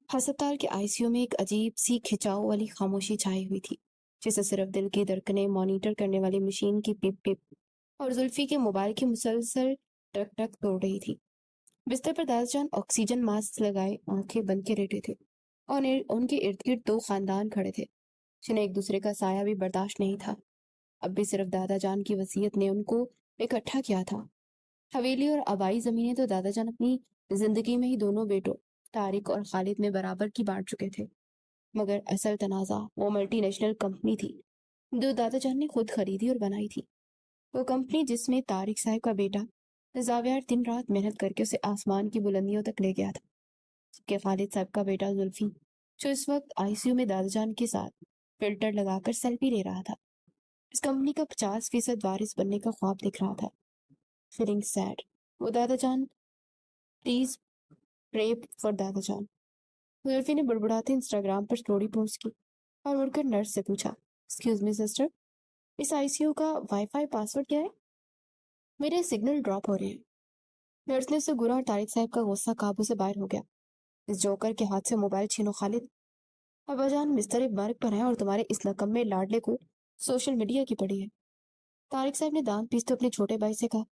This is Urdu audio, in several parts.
ہسپتال کے آئی سی یو میں ایک عجیب سی کھچاؤ والی خاموشی چھائی ہوئی تھی، جسے صرف دل کی دھڑکنیں مانیٹر کرنے والی مشین کی پپ پپ اور زلفی کے موبائل کی مسلسل ٹک ٹک توڑ رہی تھی۔ بستر پر دادا جان آکسیجن ماسک لگائے آنکھیں بند کے لیٹے تھے، اور ان کے ارد گرد دو خاندان کھڑے تھے جنہیں ایک دوسرے کا سایہ بھی برداشت نہیں تھا۔ اب بھی صرف دادا جان کی وصیت نے ان کو اکٹھا کیا تھا۔ حویلی اور آبائی زمینیں تو دادا جان اپنی زندگی میں ہی دونوں بیٹوں طارق اور خالد میں برابر کی بانٹ چکے تھے، مگر اصل تنازع وہ ملٹی نیشنل کمپنی تھی جو دادا جان نے خود خریدی اور بنائی تھی۔ وہ کمپنی جس میں طارق صاحب کا بیٹا زاویار دن رات محنت کر کے اسے آسمان کی بلندیوں تک لے گیا تھا، کہ خالد صاحب کا بیٹا زلفی جو اس وقت آئی سی یو میں دادا جان کے ساتھ فلٹر لگا کر سیلفی لے رہا تھا، اس کمپنی کا 50% وارث بننے کا خواب دکھ رہا تھا۔ فیلنگ سیڈ، وہ دادا جان پلیز پرے فار دادا جان۔ زلفی نے بڑبڑاتے انسٹاگرام پر سٹوری پوسٹ کی اور مڑ کر نرس سے پوچھا، ایکسکیوز می سسٹر، اس آئی سی یو کا وائی فائی پاسورڈ کیا ہے؟ میرے سگنل ڈراپ ہو رہے ہیں۔ نرس نے اسے گرا اور طارق صاحب کا غصہ قابو سے باہر ہو گیا۔ اس جوکر کے ہاتھ سے موبائل چھینو خالد، ابا جان بستر مرگ پر ہیں اور تمہارے اس نکمے لاڈلے کو سوشل میڈیا کی پڑی ہے۔ طارق صاحب نے دانت پیستے اپنے چھوٹے بھائی سے کہا۔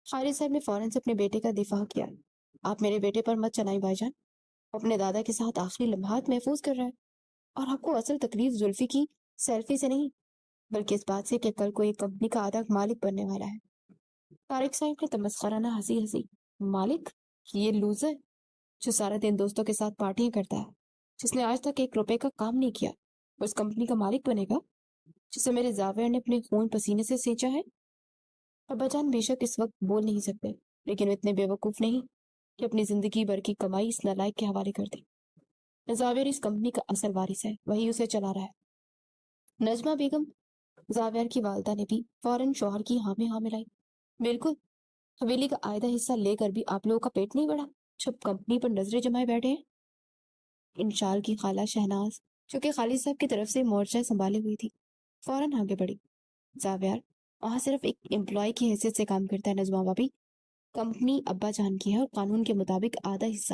خالد صاحب نے فوراً سے اپنے بیٹے کا دفاع کیا، آپ میرے بیٹے پر مت چلائیں بھائی جان، اپنے دادا کے ساتھ آخری لمحات محفوظ کر رہا ہے، اور آپ کو اصل تکلیف زلفی کی سیلفی سے نہیں بلکہ اس بات سے کہ کل کو یہ کمپنی کا آدھا مالک بننے والا ہے۔ طارق صاحب نے تمسخرانہ ہنسی ہنسی، مالک؟ یہ لوزر جو سارا دن دوستوں کے ساتھ پارٹیاں کرتا ہے، جس نے آج تک 1 روپے کا کام نہیں کیا، وہ اس کمپنی کا مالک بنے گا جسے میرے زاویہ نے اپنے خون پسینے سے سینچا ہے؟ ابا جان بے شک اس وقت بول نہیں سکتے، لیکن وہ اتنے بے وقوف نہیں کہ اپنی زندگی بھر کی کمائی اس نالائق کے حوالے کر دیں۔ زاویہ اس کمپنی کا اصل وارث ہے، وہی اسے چلا رہا ہے۔ نجمہ بیگم، زاویہ کی والدہ نے بھی فوراً شوہر کی ہاں میں ہاں ملائی۔ بالکل، حویلی کا آئدہ حصہ لے کر بھی آپ لوگوں کا پیٹ نہیں بڑھا، جب کمپنی پر نظریں جمائے بیٹھے ہیں۔ انشال کی خالہ شہناز، جو کہ خالد صاحب کی طرف سے مورچہ سنبھالے ہوئی تھی، فوراً آگے بڑھی۔ زاویار وہاں صرف ایک امپلائی کی حیثیت سے کام کرتا ہے نجمہ بھابی، کمپنی ابا جان کی ہے اور قانون کے مطابق آدھا حصہ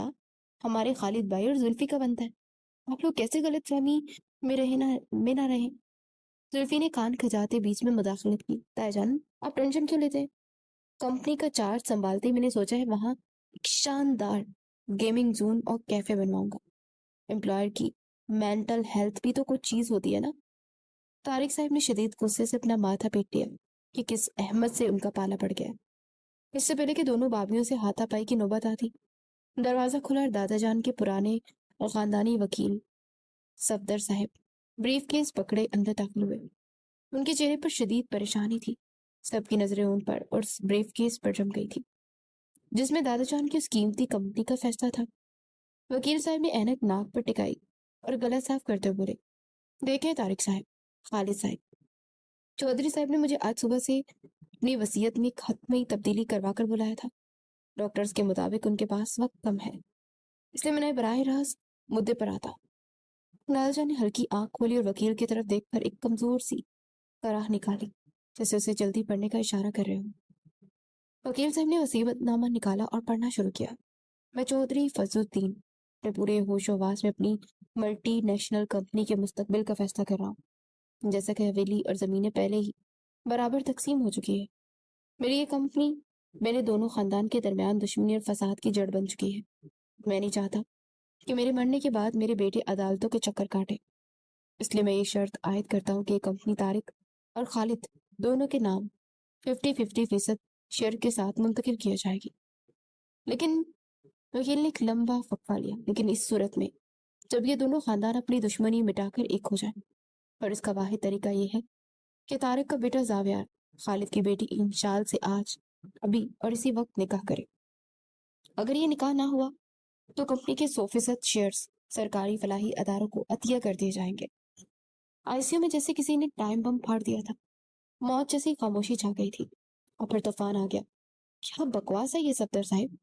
ہمارے خالد بھائی اور زلفی کا بنتا ہے۔ آپ لوگ کیسے غلط فہمی میں نہ رہیں؟ زلفی نے کان کھجاتے بیچ میں مداخلت کی۔ تائی جان آپ ٹینشن کیوں لیتے ہیں؟ کمپنی کا چارج سنبھالتے ہی میں نے سوچا ہے وہاں ایک شاندار گیمنگ زون اور کیفے بنواؤں گا۔ امپلائر کی مینٹل ہیلتھ بھی تو کچھ چیز ہوتی ہے نا۔ طارق صاحب نے شدید غصے سے اپنا ماتھا پیٹ لیا کہ کس احمد سے ان کا پالا پڑ گیا۔ اس سے پہلے کہ دونوں بابیوں سے ہاتھا پائی کی نوبت آتی، دروازہ کھلا اور دادا جان کے پرانے اور خاندانی وکیل صفدر صاحب بریف کیس پکڑے اندر داخل ہوئے۔ ان کے چہرے پر شدید پریشانی تھی، سب کی نظریں ان پر اور بریف کیس پر جم گئی تھی جس میں دادا جان کی اس قیمتی کمپنی کا فیصلہ تھا۔ وکیل صاحب نے اینک ناک پر ٹکائی اور گلا صاف کرتے ہوئے بولے، دیکھیں طارق صاحب، خالد صاحب، چودھری صاحب نے مجھے آج صبح سے اپنی وصیت میں حتمی تبدیلی کروا کر بلایا تھا۔ ڈاکٹرز کے مطابق ان کے پاس وقت کم ہے، اس لیے میں براہ راست مدعے پر آتا ہوں۔ دادا جان نے ہلکی آنکھ کھولی اور وکیل کی طرف دیکھ کر ایک کمزور سی کراہ نکالی، جیسے اسے جلدی پڑھنے کا اشارہ کر رہے ہوں۔ وکیل صاحب نے وصیت نامہ نکالا اور پڑھنا شروع کیا۔ میں چودھری فضل الدین اپنے پورے ہوش و حواس میں اپنی ملٹی نیشنل کمپنی کے مستقبل کا فیصلہ کر رہا ہوں۔ جیسا کہ حویلی اور زمینیں پہلے ہی برابر تقسیم ہو چکی ہے، میری یہ کمپنی میرے دونوں خاندان کے درمیان دشمنی اور فساد کی جڑ بن چکی ہے۔ میں نہیں چاہتا کہ میرے مرنے کے بعد میرے بیٹے عدالتوں کے چکر کاٹے، اس لیے میں یہ شرط عائد کرتا ہوں کہ یہ کمپنی طارق اور خالد دونوں کے نام 50-50% شیئر کے ساتھ منتقل کیا جائے گی۔ لیکن وکیل نے ایک لمبا وقفہ لیا، لیکن اس صورت میں جب یہ دونوں خاندان اپنی دشمنی مٹا کر ایک ہو جائیں، اور اس کا واحد طریقہ یہ ہے کہ طارق کا بیٹا زاویار خالد کی بیٹی انشال سے آج ابھی اور اسی وقت نکاح کرے۔ اگر یہ نکاح نہ ہوا تو کمپنی کے 100% شیئرز سرکاری فلاحی اداروں کو عطیہ کر دیے جائیں گے۔ آئی سی یو میں جیسے کسی نے ٹائم بم پھاڑ دیا تھا، موت جیسی خاموشی چھا گئی تھی، اور پھر طوفان آ گیا۔ کیا بکواس ہے یہ صفدر صاحب؟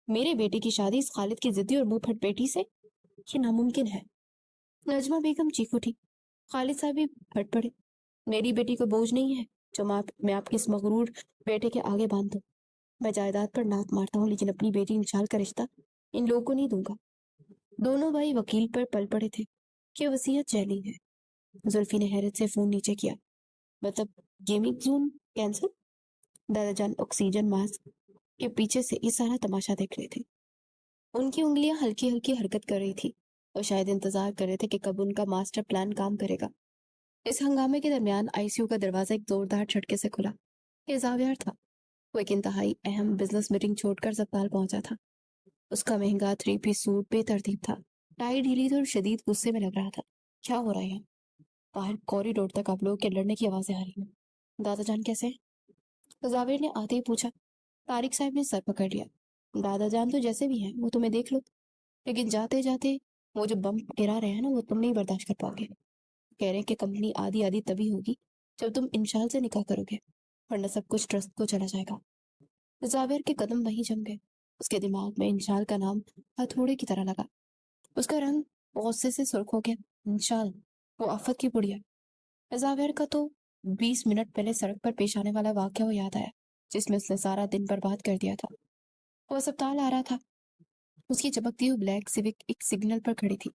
میرے بیٹے کی شادی اس خالد کی ضدی اور منہ پھٹ بیٹی سے؟ یہ ناممکن ہے۔ نجمہ بیگم چیخ اٹھی۔ خالد صاحب بھی پھٹ پڑے۔ میری بیٹی کو بوجھ نہیں ہے جو میں آپ کے اس مغرور بیٹے کے آگے باندھ دوں۔ میں جائیداد پر لات مارتا ہوں لیکن اپنی بیٹی انشال کا رشتہ ان لوگوں کو نہیں دوں گا۔ دونوں بھائی وکیل پر پل پڑے تھے کہ وصیت جعلی ہے۔ زلفی نے حیرت سے فون نیچے کیا۔ مطلب گیمنگ زون کینسل؟ دادا جان آکسیجن ماسک کے پیچھے سے یہ سارا تماشا دیکھ رہے تھے۔ ان کی انگلیاں ہلکی ہلکی حرکت کر رہی تھی اور شاید انتظار کر رہے تھے کہ کب ان کا ماسٹر پلان کام کرے گا۔ اس ہنگامے کے درمیان آئی سی یو کا دروازہ ایک زوردار جھٹکے سے کھلا۔ یہ زاویار تھا۔ وہ ایک انتہائی اہم بزنس میٹنگ چھوڑ کر اسپتال پہنچا تھا۔ اس کا مہنگا 3 پیس سوٹ بے ترتیب تھا، ٹائی ڈھیلی تھی اور شدید غصے میں لگ رہا تھا۔ کیا ہو رہا ہے؟ باہر کوریڈور تک آپ لوگوں کے لڑنے کی آوازیں آ رہی ہیں۔ دادا جان کیسے ہیں؟ زاویر نے آتے ہی پوچھا۔ طارق صاحب نے سر پکڑ لیا۔ دادا جان تو جیسے بھی ہیں وہ تمہیں دیکھ لو، لیکن جاتے جاتے وہ جو بم گرا رہے ہیں نا وہ تم نہیں برداشت کر پاؤ گے۔ کہہ رہے ہیں کہ کمپنی آدھی آدھی تبھی ہوگی جب تم انشال سے نکاح کرو گے، ورنہ سب کچھ ٹرسٹ کو چلا جائے گا۔ زاویر کے قدم وہیں جم گئے۔ اس کے دماغ میں انشال کا نام ہتھوڑے کی طرح لگا۔ اس کا رنگ غصے سے سرخ ہو گیا۔ انشال، وہ آفت کی پڑیا۔ زاویر کا تو 20 منٹ پہلے سڑک پر پیش آنے والا واقعہ وہ یاد آیا جس میں اس نے سارا دن برباد کر دیا تھا۔ وہ اسپتال آ رہا تھا۔ اس کی چمکتی ہوئی بلیک سیوک ایک سگنل پر کھڑی تھی۔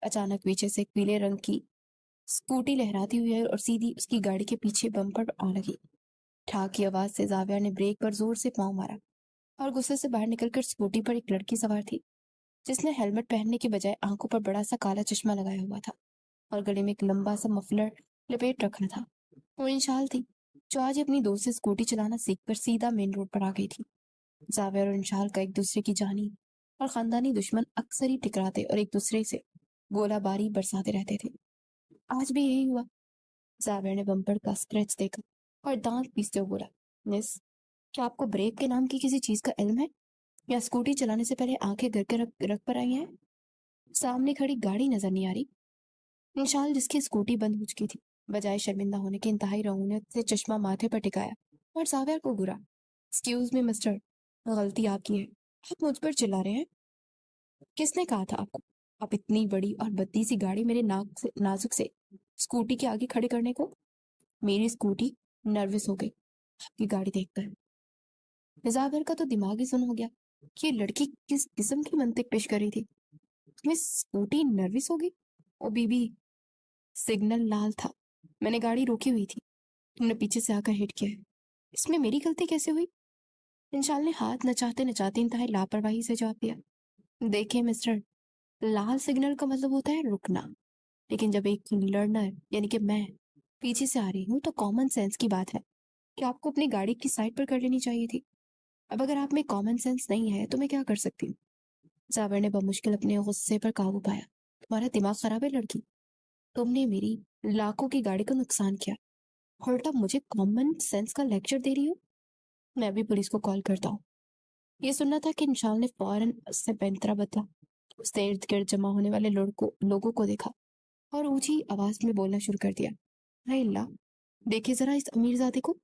اچانک پیچھے سے ایک پیلے رنگ کی اسکوٹی لہراتی ہوئی اور سیدھی اس کی گاڑی کے پیچھے بمپر آ لگی۔ ٹھاک کی آواز سے زاویہ نے بریک پر زور سے پاؤں مارا اور غصے سے باہر نکل کر اسکوٹی پر ایک لڑکی سوار تھی جس نے ہیلمٹ پہننے کے بجائے آنکھوں پر بڑا سا کالا چشمہ لگایا ہوا تھا اور گلے میں ایک لمبا سا مفلر لپیٹ رکھا تھا۔ وہ انشال تھی جو آج اپنی دوست سے اسکوٹی چلانا سیکھ کر سیدھا مین روڈ پر آ گئی تھی۔ زاویہ اور انشال کا ایک دوسرے کی جانی اور خاندانی دشمن اکثر ہی ٹکراتے اور ایک دوسرے سے گولہ باری برساتے رہتے تھے۔ آج بھی یہی ہوا۔ زاویہ نے بمپر کا اسکریچ دیکھا اور دانت پیستے ہوئے بولا، مس، کیا آپ کو بریک کے نام کی کسی چیز کا علم ہے یا اسکوٹی چلانے سے پہلے آنکھیں گھر کے رکھ پر آئی ہیں؟ سامنے کھڑی گاڑی نظر نہیں آ رہی؟ انشال جس کی اسکوٹی بند ہو چکی تھی بجائے شرمندہ ہونے کے انتہائی رعونت سے چشمہ ماتھے پر ٹکایا اور زاویہ کو گرا۔ ایکسکیوز می مسٹر، غلطی آپ کی ہے، آپ مجھ پر چلا رہے ہیں۔ کس نے کہا تھا آپ کو آپ اتنی بڑی اور بدی سی گاڑی میرے نازک سے اسکوٹی کے آگے کھڑے کرنے کو؟ میری اسکوٹی نروس ہو گئی آپ کی گاڑی دیکھ کر۔ زاویر کا تو دماغ ہی سن ہو گیا کہ یہ لڑکی کس قسم کی منطق پیش کر رہی تھی۔ تمہیں اسکوٹی نروس ہوگی؟ او بی بی، سگنل لال تھا، میں نے گاڑی روکی ہوئی تھی، تم نے پیچھے سے آ کر ہٹ کیا ہے، اس میں میری غلطی کیسے ہوئی؟ انشال نے ہاتھ نچاتے نچاتے انتہائی لاپرواہی سے جواب دیا، دیکھیں مسٹر، لال سگنل کا مطلب ہوتا ہے رکنا، لیکن جب ایک لرنر یعنی کہ میں پیچھے سے آ رہی ہوں تو کامن سینس کی بات ہے کہ آپ کو اپنی گاڑی کی سائڈ پر کر لینی چاہیے تھی۔ اب اگر آپ میں کامن سینس نہیں ہے تو میں کیا کر سکتی ہوں؟ زاویر نے بمشکل اپنے غصے پر قابو پایا۔ تمہارا دماغ خراب ہے لڑکی؟ تم نے میری لاکھوں کی گاڑی کا نقصان کیا، الٹا مجھے کامن سینس کا لیکچر دے رہی ہو؟ میں بھی پولیس کو کال کرتا ہوں۔ یہ سننا تھا کہ انشال نے فوراً اس سے پینترا بدلا۔ اس نے ارد گرد جمع ہونے والے لوگوں کو دیکھا اور اونچی آواز میں بولنا شروع کر دیا، اے اللہ، دیکھے ذرا اس امیر زادے کو،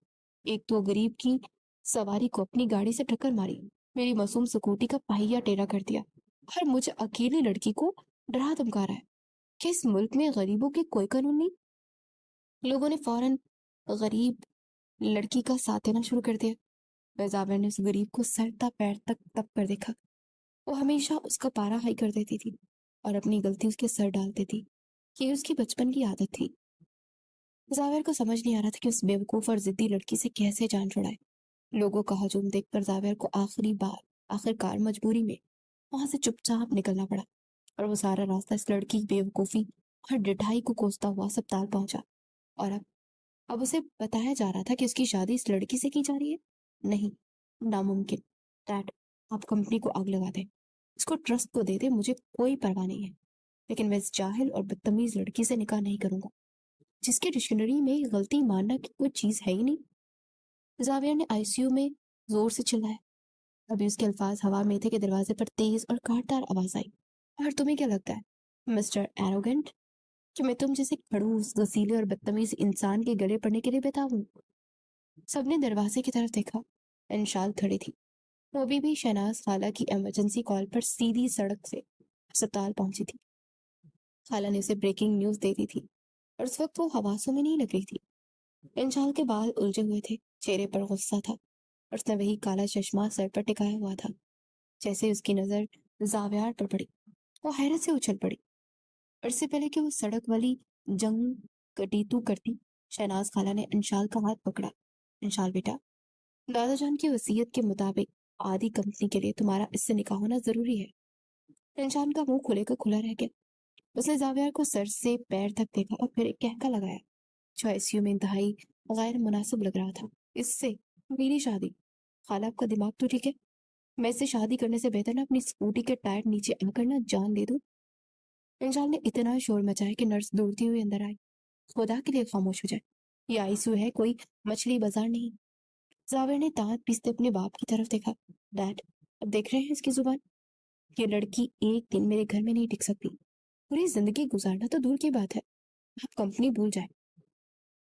ایک تو غریب کی سواری کو اپنی گاڑی سے ٹکر ماری، میری معصوم سکوٹی کا پہیا ٹیڑھا کر دیا اور مجھے اکیلی لڑکی کو ڈرا دھمکا رہا ہے کہ اس ملک میں غریبوں کے کوئی قانون نہیں۔ لوگوں نے فوراً غریب لڑکی کا ساتھ دینا شروع کر دیا۔ زاویر نے اس غریب کو سر تا پیر تک تپ کر دیکھا۔ وہ ہمیشہ اس کا پارا ہائی کر دیتی تھی اور اپنی غلطی اس کے سر ڈالتی تھی۔ یہ اس کی بچپن کی عادت تھی۔ زاویر کو سمجھ نہیں آ رہا تھا کہ اس بیوقوف اور ضدی لڑکی سے کیسے جان چھڑائے۔ لوگوں کا ہجوم دیکھ کر زاویر کو آخر کار مجبوری میں وہاں سے چپ چاپ نکلنا پڑا اور وہ سارا راستہ اس لڑکی کی بیوقوفی اور ڈٹھائی کو کوستا ہوا اسپتال پہنچا۔ اور اب اسے بتایا جا رہا تھا کہ اس کی شادی اس لڑکی سے کی جا رہی ہے؟ نہیں، ناممکن۔ ڈیڈ، آپ کمپنی کو آگ لگا دیں، اس کو ٹرسٹ کو دے دیں، مجھے کوئی پرواہ نہیں ہے، لیکن میں اس جاہل اور بدتمیز لڑکی سے نکاح نہیں کروں گا جس کی ڈکشنری میں غلطی ماننا کی کوئی چیز ہے ہی نہیں۔ زاویہ نے آئی سی یو میں زور سے چلایا۔ ابھی اس کے الفاظ ہوا میں تھے کہ دروازے پر تیز اور کاٹدار آواز آئی، اور تمہیں کیا لگتا ہے مسٹر ایروگنٹ کہ میں تم جیسے کھڑوس، غسیلے اور بدتمیز انسان کے گلے پڑنے کے لیے بتاؤں؟ سب نے دروازے کی طرف دیکھا۔ انشال کھڑی تھی، وہ بھی شہناز خالہ کی ایمرجنسی کال پر سیدھی سڑک سے اسپتال پہنچی تھی۔ خالہ نے اسے بریکنگ نیوز دے دی تھی اور اس وقت وہ حواسوں میں نہیں لگ رہی تھی۔ انشال کے بال الجھے ہوئے تھے، چہرے پر غصہ تھا اور اس نے وہی کالا چشمہ سر پر ٹکایا ہوا تھا۔ جیسے اس کی نظر زاویار پر پڑی، وہ حیرت سے اچھل پڑی، اور اس سے پہلے کہ وہ سڑک والی جنگ کٹیتو کرتی، شہناز خالہ نے انشال کا ہاتھ پکڑا۔ انشال بیٹا، دادا جان کی وصیت کے مطابق آدھی کمپنی کے لیے تمہارا اس سے نکاح ہونا ضروری ہے۔ انشال کا منہ کھلے کا کھلا رہ گیا۔ اس نے زاویار کو سر سے پیر تک دیکھا اور پھر ایک کہکا لگایا جو آئی سی یو میں انتہائی غیر مناسب لگ رہا تھا۔ اس سے میری شادی؟ خالہ، آپ کا دماغ تو ٹھیک ہے؟ میں اس سے شادی کرنے سے بہتر نہ اپنی اسکوٹی کے ٹائر نیچے آ کر نہ جان دے دوں۔ انشال نے اتنا شور مچایا کہ نرس دوڑتی ہوئی اندر آئی۔ خدا کے لیے خاموش ہو جائے، یہ آئی سی یو ہے، کوئی مچھلی بازار نہیں۔ زاویر نے دانت پیستے اپنے باپ کی طرف دیکھا۔ ڈیڈ، اب دیکھ رہے ہیں اس کی زبان؟ یہ لڑکی ایک دن میرے گھر میں نہیں ٹک سکتی، پوری زندگی گزارنا تو دور کی بات ہے۔ آپ کمپنی بھول جائیں۔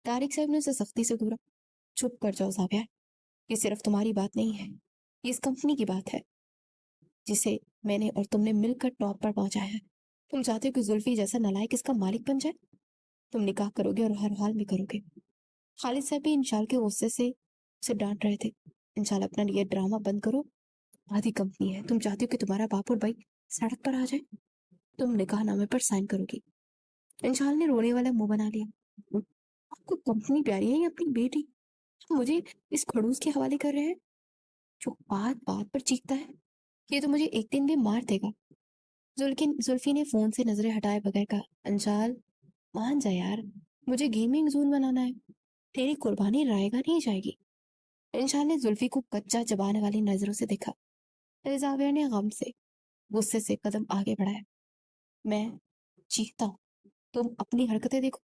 طارق صاحب نے اسے سختی سے گھورا۔ چپ کر جاؤ زاویہ، یہ صرف تمہاری بات نہیں ہے، یہ اس کمپنی کی بات ہے جسے میں نے اور تم نے مل کر ٹاپ پر پہنچایا ہے۔ تم چاہتے ہو کہ زلفی جیسا نالائق اس کا مالک بن جائے؟ تم نکاح کرو گے اور ہر حال میں کرو گے۔ خالد صاحب بھی انشال کے غصے سے اسے ڈانٹ رہے تھے۔ انشال، اپنا یہ ڈرامہ بند کرو، آدھی کمپنی ہے، تم چاہتے ہو کہ تمہارا باپ اور بھائی سڑک پر آ جائے؟ تم نکاح نامے پر سائن کرو گی۔ انشال نے رونے والا منہ بنا لیا۔ آپ کو کمپنی پیاری ہے یا اپنی بیٹی؟ مجھے اس کھڑوس کے حوالے کر رہے ہیں جو بات بات پر چیختا ہے؟ یہ تو مجھے ایک دن بھی مار دے گا۔ زلفی نے فون سے نظریں ہٹائے بغیر کہا، انشال مان جا یار، مجھے گیمنگ زون بنانا ہے، تیری قربانی رائے گا نہیں جائے گی۔ انشال نے زلفی کو کچا چبانے والی نظروں سے دیکھا۔ زاویہ نے غم سے، غصے سے قدم آگے بڑھایا۔ میں چیختا ہوں، تم اپنی حرکتیں دیکھو۔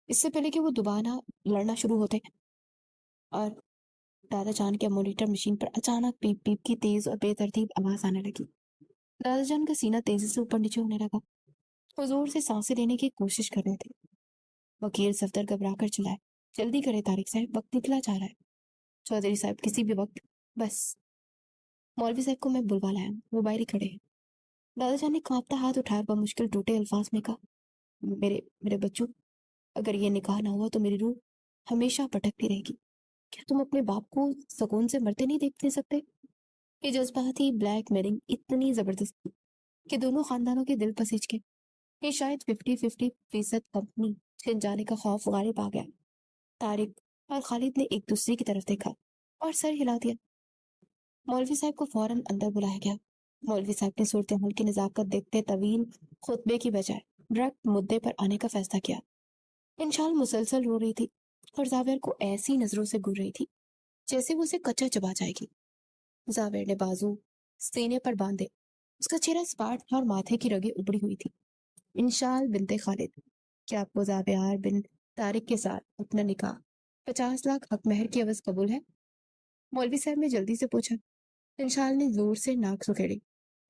اس سے پہلے کہ وہ دوبارہ لڑنا شروع ہوتے اور دادا جان کے مانیٹر مشین پر اچانک پیپ پیپ کی تیز اور بے ترتیب آواز آنے لگی۔ دادا جان کا سینہ تیزی سے اوپر نیچے ہونے لگا۔ وہ زور سے سانسیں لینے کی کوشش کر رہے تھے۔ وکیل صفدر گھبرا کر چلائے، جلدی کرے طارق صاحب، وقت نکلا جا رہا ہے۔ چودھری صاحب، کسی بھی وقت، بس مولوی صاحب کو میں بلوا لایا ہوں، وہ باہر ہی کھڑے ہیں۔ دادا جان نے کانپتا ہاتھ اٹھایا، بمشکل ٹوٹے الفاظ میں کہا، میرے بچوں، اگر یہ نکاح نہ ہوا تو میری روح ہمیشہ بھٹکتی رہے گی۔ کیا تم اپنے باپ کو سکون سے مرتے نہیں دیکھ سکتے؟ یہ جذباتی بلیک میلنگ اتنی زبردست کہ دونوں خاندانوں کے دل پسیج گئے۔ یہ شاید 50-50% کمپنی چھن جانے کا خوف غالب آ گیا۔ طارق اور خالد نے ایک دوسرے کی طرف دیکھا اور سر ہلا دیا۔ مولوی صاحب کو فوراً اندر بلایا گیا۔ مولوی صاحب نے صورتحال کی نزاکت دیکھتے طویل خطبے کی بجائے ڈائریکٹ مدعے پر آنے کا فیصلہ کیا۔ انشال مسلسل رو رہی تھی اور زاویر کو ایسی نظروں سے گھور رہی تھی جیسے وہ اسے کچا چبا جائے گی۔ زاویر نے بازو سینے پر باندھے، اس کا چہرہ سپاٹ تھا اور ماتھے کی رگیں ابڑی ہوئی تھی۔ انشال بنت خالد، کیا آپ کو زاویار بن طارق کے ساتھ اپنا نکاح 50 لاکھ حق مہر کی عوض قبول ہے؟ مولوی صاحب نے جلدی سے پوچھا۔ انشال نے زور سے ناک سکیڑی،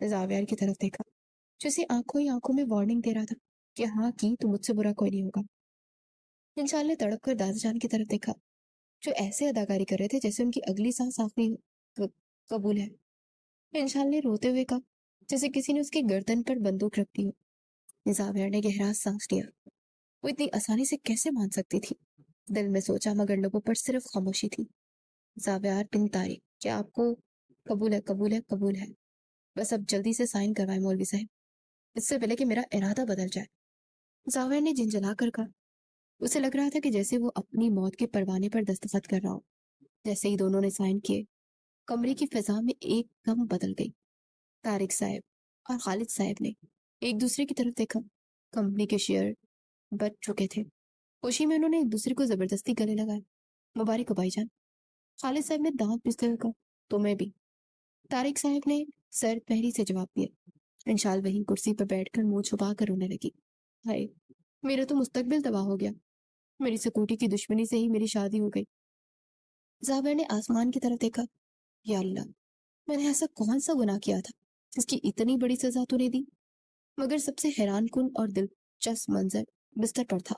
زاویار کی طرف دیکھا جو اسے آنکھوں ہی آنکھوں میں وارننگ دے رہا تھا کہ ہاں کی تو مجھ سے برا کوئی نہیں ہوگا۔ انشال نے تڑپ کر دادا جان کی طرف دیکھا جو ایسے اداکاری کر رہے تھے جیسے ان کی اگلی سانس آخری قبول ہے۔ انشال نے روتے ہوئے کہا جیسے کسی نے اس کی گردن پر بندوق رکھ دی ہو۔ زاویار نے گہرا سانس لیا۔ وہ اتنی آسانی سے کیسے مان سکتی تھی؟ دل میں سوچا مگر لبوں پر صرف خاموشی تھی۔ زاویار بن طارق، کیا آپ کو قبول ہے؟ قبول ہے، قبول ہے۔ بس اب جلدی سے سائن کروائے مولوی صاحب، اس سے پہلے کہ میرا ارادہ بدل جائے۔ زاویار نے جھنجھلا کر کہا۔ اسے لگ رہا تھا کہ جیسے وہ اپنی موت کے پروانے پر دستخط کر رہا ہو۔ جیسے ہی دونوں نے سائن کیے، کمرے کی فضا میں ایک دم بدل گئی۔ طارق صاحب اور خالد صاحب نے ایک دوسرے کی طرف دیکھا۔ کمپنی کے شیئر بچ چکے تھے۔ خوشی میں انہوں نے ایک دوسرے کو زبردستی گلے لگائے۔ مبارک ہو بھائی جان۔ خالد صاحب نے دانت پیستے ہوئے کہا، تمہیں بھی۔ طارق صاحب نے سر پہری سے جواب دیا۔ انشال وہیں کرسی پر بیٹھ کر منہ چھپا کر رونے لگی۔ ہائے، میرا تو مستقبل تباہ ہو گیا، میری سکوٹی کی دشمنی سے ہی میری شادی ہو گئی۔ زاویر نے آسمان کی طرف دیکھا۔ یا اللہ، میں نے ایسا کون سا گناہ کیا تھا جس کی اتنی بڑی سزا تو نے دی؟ مگر سب سے حیران کن اور دلچسپ منظر بستر پر تھا۔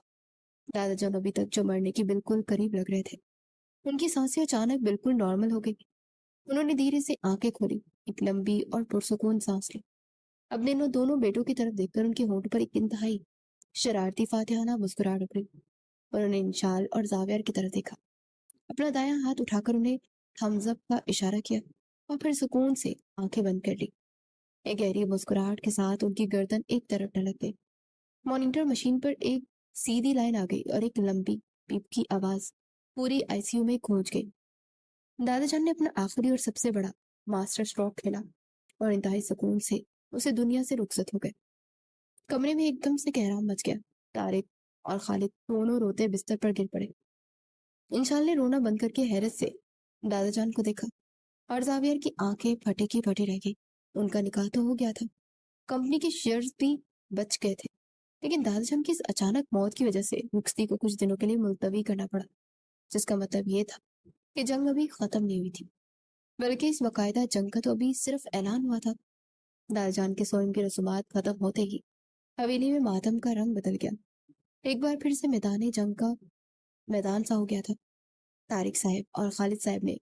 دادا جان ابھی تک جو مرنے کی بالکل قریب لگ رہے تھے، ان کی سانسیں اچانک بالکل نارمل ہو گئی۔ انہوں نے دھیرے سے آنکھیں کھولی، ایک لمبی اور پرسکون سانس لی۔ اپنے دونوں بیٹوں کی طرف دیکھ کر ان کے ہونٹ پر ایک انتہائی شرارتی فاتحانہ مسکراہٹ ابھری۔ انہوں نے انشال اور زاویر کی طرف دیکھا، اپنا دایاں ہاتھ اٹھا کر انہیں تھمز اپ کا اشارہ کیا اور پھر سکون سے آنکھیں بند کر لی۔ ایک گہری مسکراہٹ کے ساتھ ان کی گردن ایک طرف ڈھلک گئی. مانیٹر مشین پر ایک سیدھی لائن آ گئی اور ایک لمبی پیپ کی آواز پوری آئی سی یو میں گونج گئی. دادا جان نے اپنا آخری اور سب سے بڑا ماسٹر اسٹروک کھیلا اور انتہائی سکون سے اسے دنیا سے رخصت ہو گئے. کمرے میں ایک دم سے کہرام مچ گیا. طارق اور خالد دونوں روتے بستر پر گر پڑے. انشال نے رونا بند کر کے حیرت سے دادا جان کو دیکھا اور زاویہ کی آنکھیں پھٹی کی پھٹی رہ گئی. ان کا نکاح تو ہو گیا تھا, کمپنی کے شیئرز بھی بچ گئے تھے, لیکن دادا جان کی اس اچانک موت کی وجہ سے رخصتی کو کچھ دنوں کے لیے ملتوی کرنا پڑا, جس کا مطلب یہ تھا کہ جنگ ابھی ختم نہیں ہوئی تھی, بلکہ اس باقاعدہ جنگ کا تو ابھی صرف اعلان ہوا تھا. دادا جان کے سوئم کی رسومات ختم ہوتے ہی حویلی میں ماتم کا رنگ بدل گیا. ایک بار پھر سے میدان جنگ کا میدان سا ہو گیا تھا. طارق صاحب اور خالد صاحب نے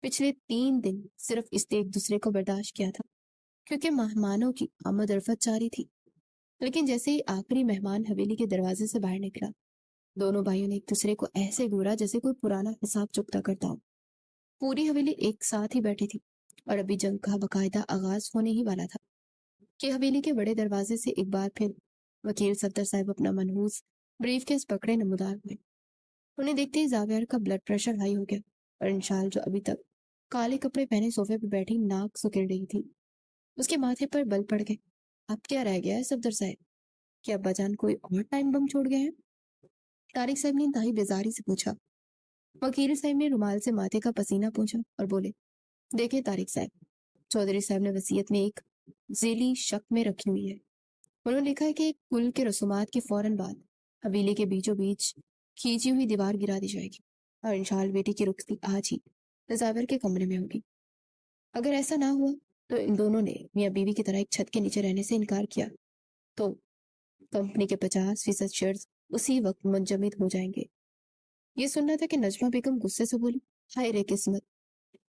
پچھلے 3 دن صرف اس لیے ایک دوسرے کو برداشت کیا تھا کیونکہ مہمانوں کی آمد و رفت جاری تھی. لیکن جیسے ہی آخری مہمان حویلی کے دروازے سے باہر نکلا, دونوں بھائیوں نے ایک دوسرے کو ایسے گھورا جیسے کوئی پرانا حساب چکتا کرتا ہو. پوری حویلی ایک ساتھ ہی بیٹھی تھی اور ابھی جنگ کا باقاعدہ آغاز ہونے ہی والا تھا کہ حویلی کے بڑے دروازے سے ایک بار پھر وکیل صفدر صاحب اپنا منحوس بریف کیس پکڑے نمودار ہوئے. انہیں دیکھتے ہی زاویہ کا بلڈ پریشر ہائی ہو گیا اور انشال جو ابھی تک کالے کپڑے پہنے صوفے پہ بیٹھی ناک سکڑ رہی تھی, اس کے ماتھے پر بل پڑ گئے. اب کیا رہ گیا ہے صفدر صاحب, کیا ابا جان کوئی اور ٹائم بم چھوڑ گئے ہیں؟ طارق صاحب نے انتہائی بیزاری سے پوچھا. وکیل صاحب نے رومال سے ماتھے کا پسینہ پوچھا اور بولے, دیکھیں طارق صاحب, چودھری صاحب نے وصیت میں ایک ذیلی شک میں رکھی ہوئی ہے. انہوں نے لکھا ہے کہ کل کے رسومات کے فوراً بعد حویلی کے بیچوں بیچ کھینچی ہوئی دیوار گرا دی جائے گی اور انشال بیٹی کی رخصتی آج ہی زاور کے کمرے میں ہوگی. اگر ایسا نہ ہوا تو ان دونوں نے میاں بیوی کی طرح ایک چھت کے نیچے رہنے سے انکار کیا تو کمپنی کے 50% شیئرز اسی وقت منجمد ہو جائیں گے. یہ سننا تھا کہ نجمہ بیگم غصے سے بولی, ہائے رے قسمت,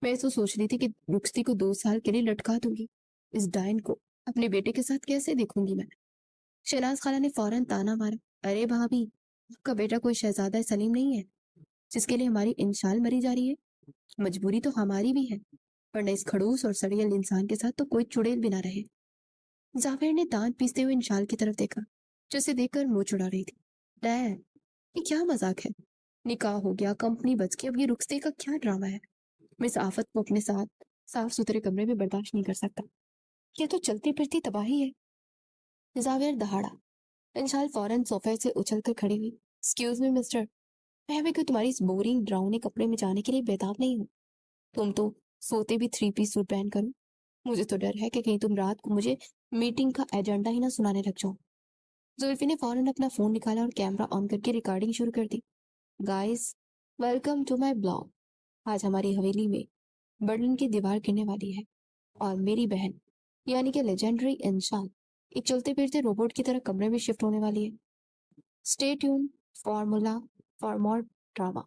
میں تو سوچ رہی تھی کہ رخصتی کو 2 سال کے لیے لٹکا دوں گی, اس ڈائن کو اپنے بیٹے کے ساتھ کیسے دیکھوں گی میں. شہناز خالہ نے فوراً تانا مارا, ارے بھابھی, آپ کا بیٹا کوئی شہزادہ سلیم نہیں ہے جس کے لیے ہماری انشال مری جا رہی ہے. مجبوری تو ہماری بھی ہے, ورنہ اس کھڑوس اور سڑیل انسان کے ساتھ تو کوئی چڑیل بھی نہ رہے. زاویر نے دانت پیستے ہوئے انشال کی طرف دیکھا جو اسے دیکھ کر منہ چڑھا رہی تھی. ڈیڈ, یہ کیا مذاق ہے, نکاح ہو گیا, کمپنی بچ گئی, اب یہ رخصتی کا کیا ڈرامہ ہے. میں اس آفت کو اپنے ساتھ صاف ستھرے کمرے میں برداشت نہیں کر سکتا, یہ تو چلتی پھرتی تباہی ہے. زاویر دہاڑا. انشال فوراً صوفے سے اچھل کر کھڑی ہوئی. ایکسکیوز می مسٹر, میں بھی کوئی تمہاری اس بورنگ ڈراؤنے کپڑے میں جانے کے لیے بیتاب نہیں ہوں. تم تو سوتے بھی 3 پیس سوٹ پہن کرو. مجھے تو ڈر ہے کہ کہیں تم رات کو مجھے میٹنگ کا ایجنڈا ہی نہ سنانے لگ جاؤ. زلفی نے فوراً اپنا فون نکالا اور کیمرہ آن کر کے ریکارڈنگ شروع کر دی. Guys, welcome to my blog. آج ہماری حویلی میں برلن کی دیوار گرنے والی ہے اور میری بہن یعنی کہ لیجنڈری انشال ایک چلتے پھرتے روبوٹ کی طرح کمرے میں شفٹ ہونے والی ہے. Stay tune for more drama.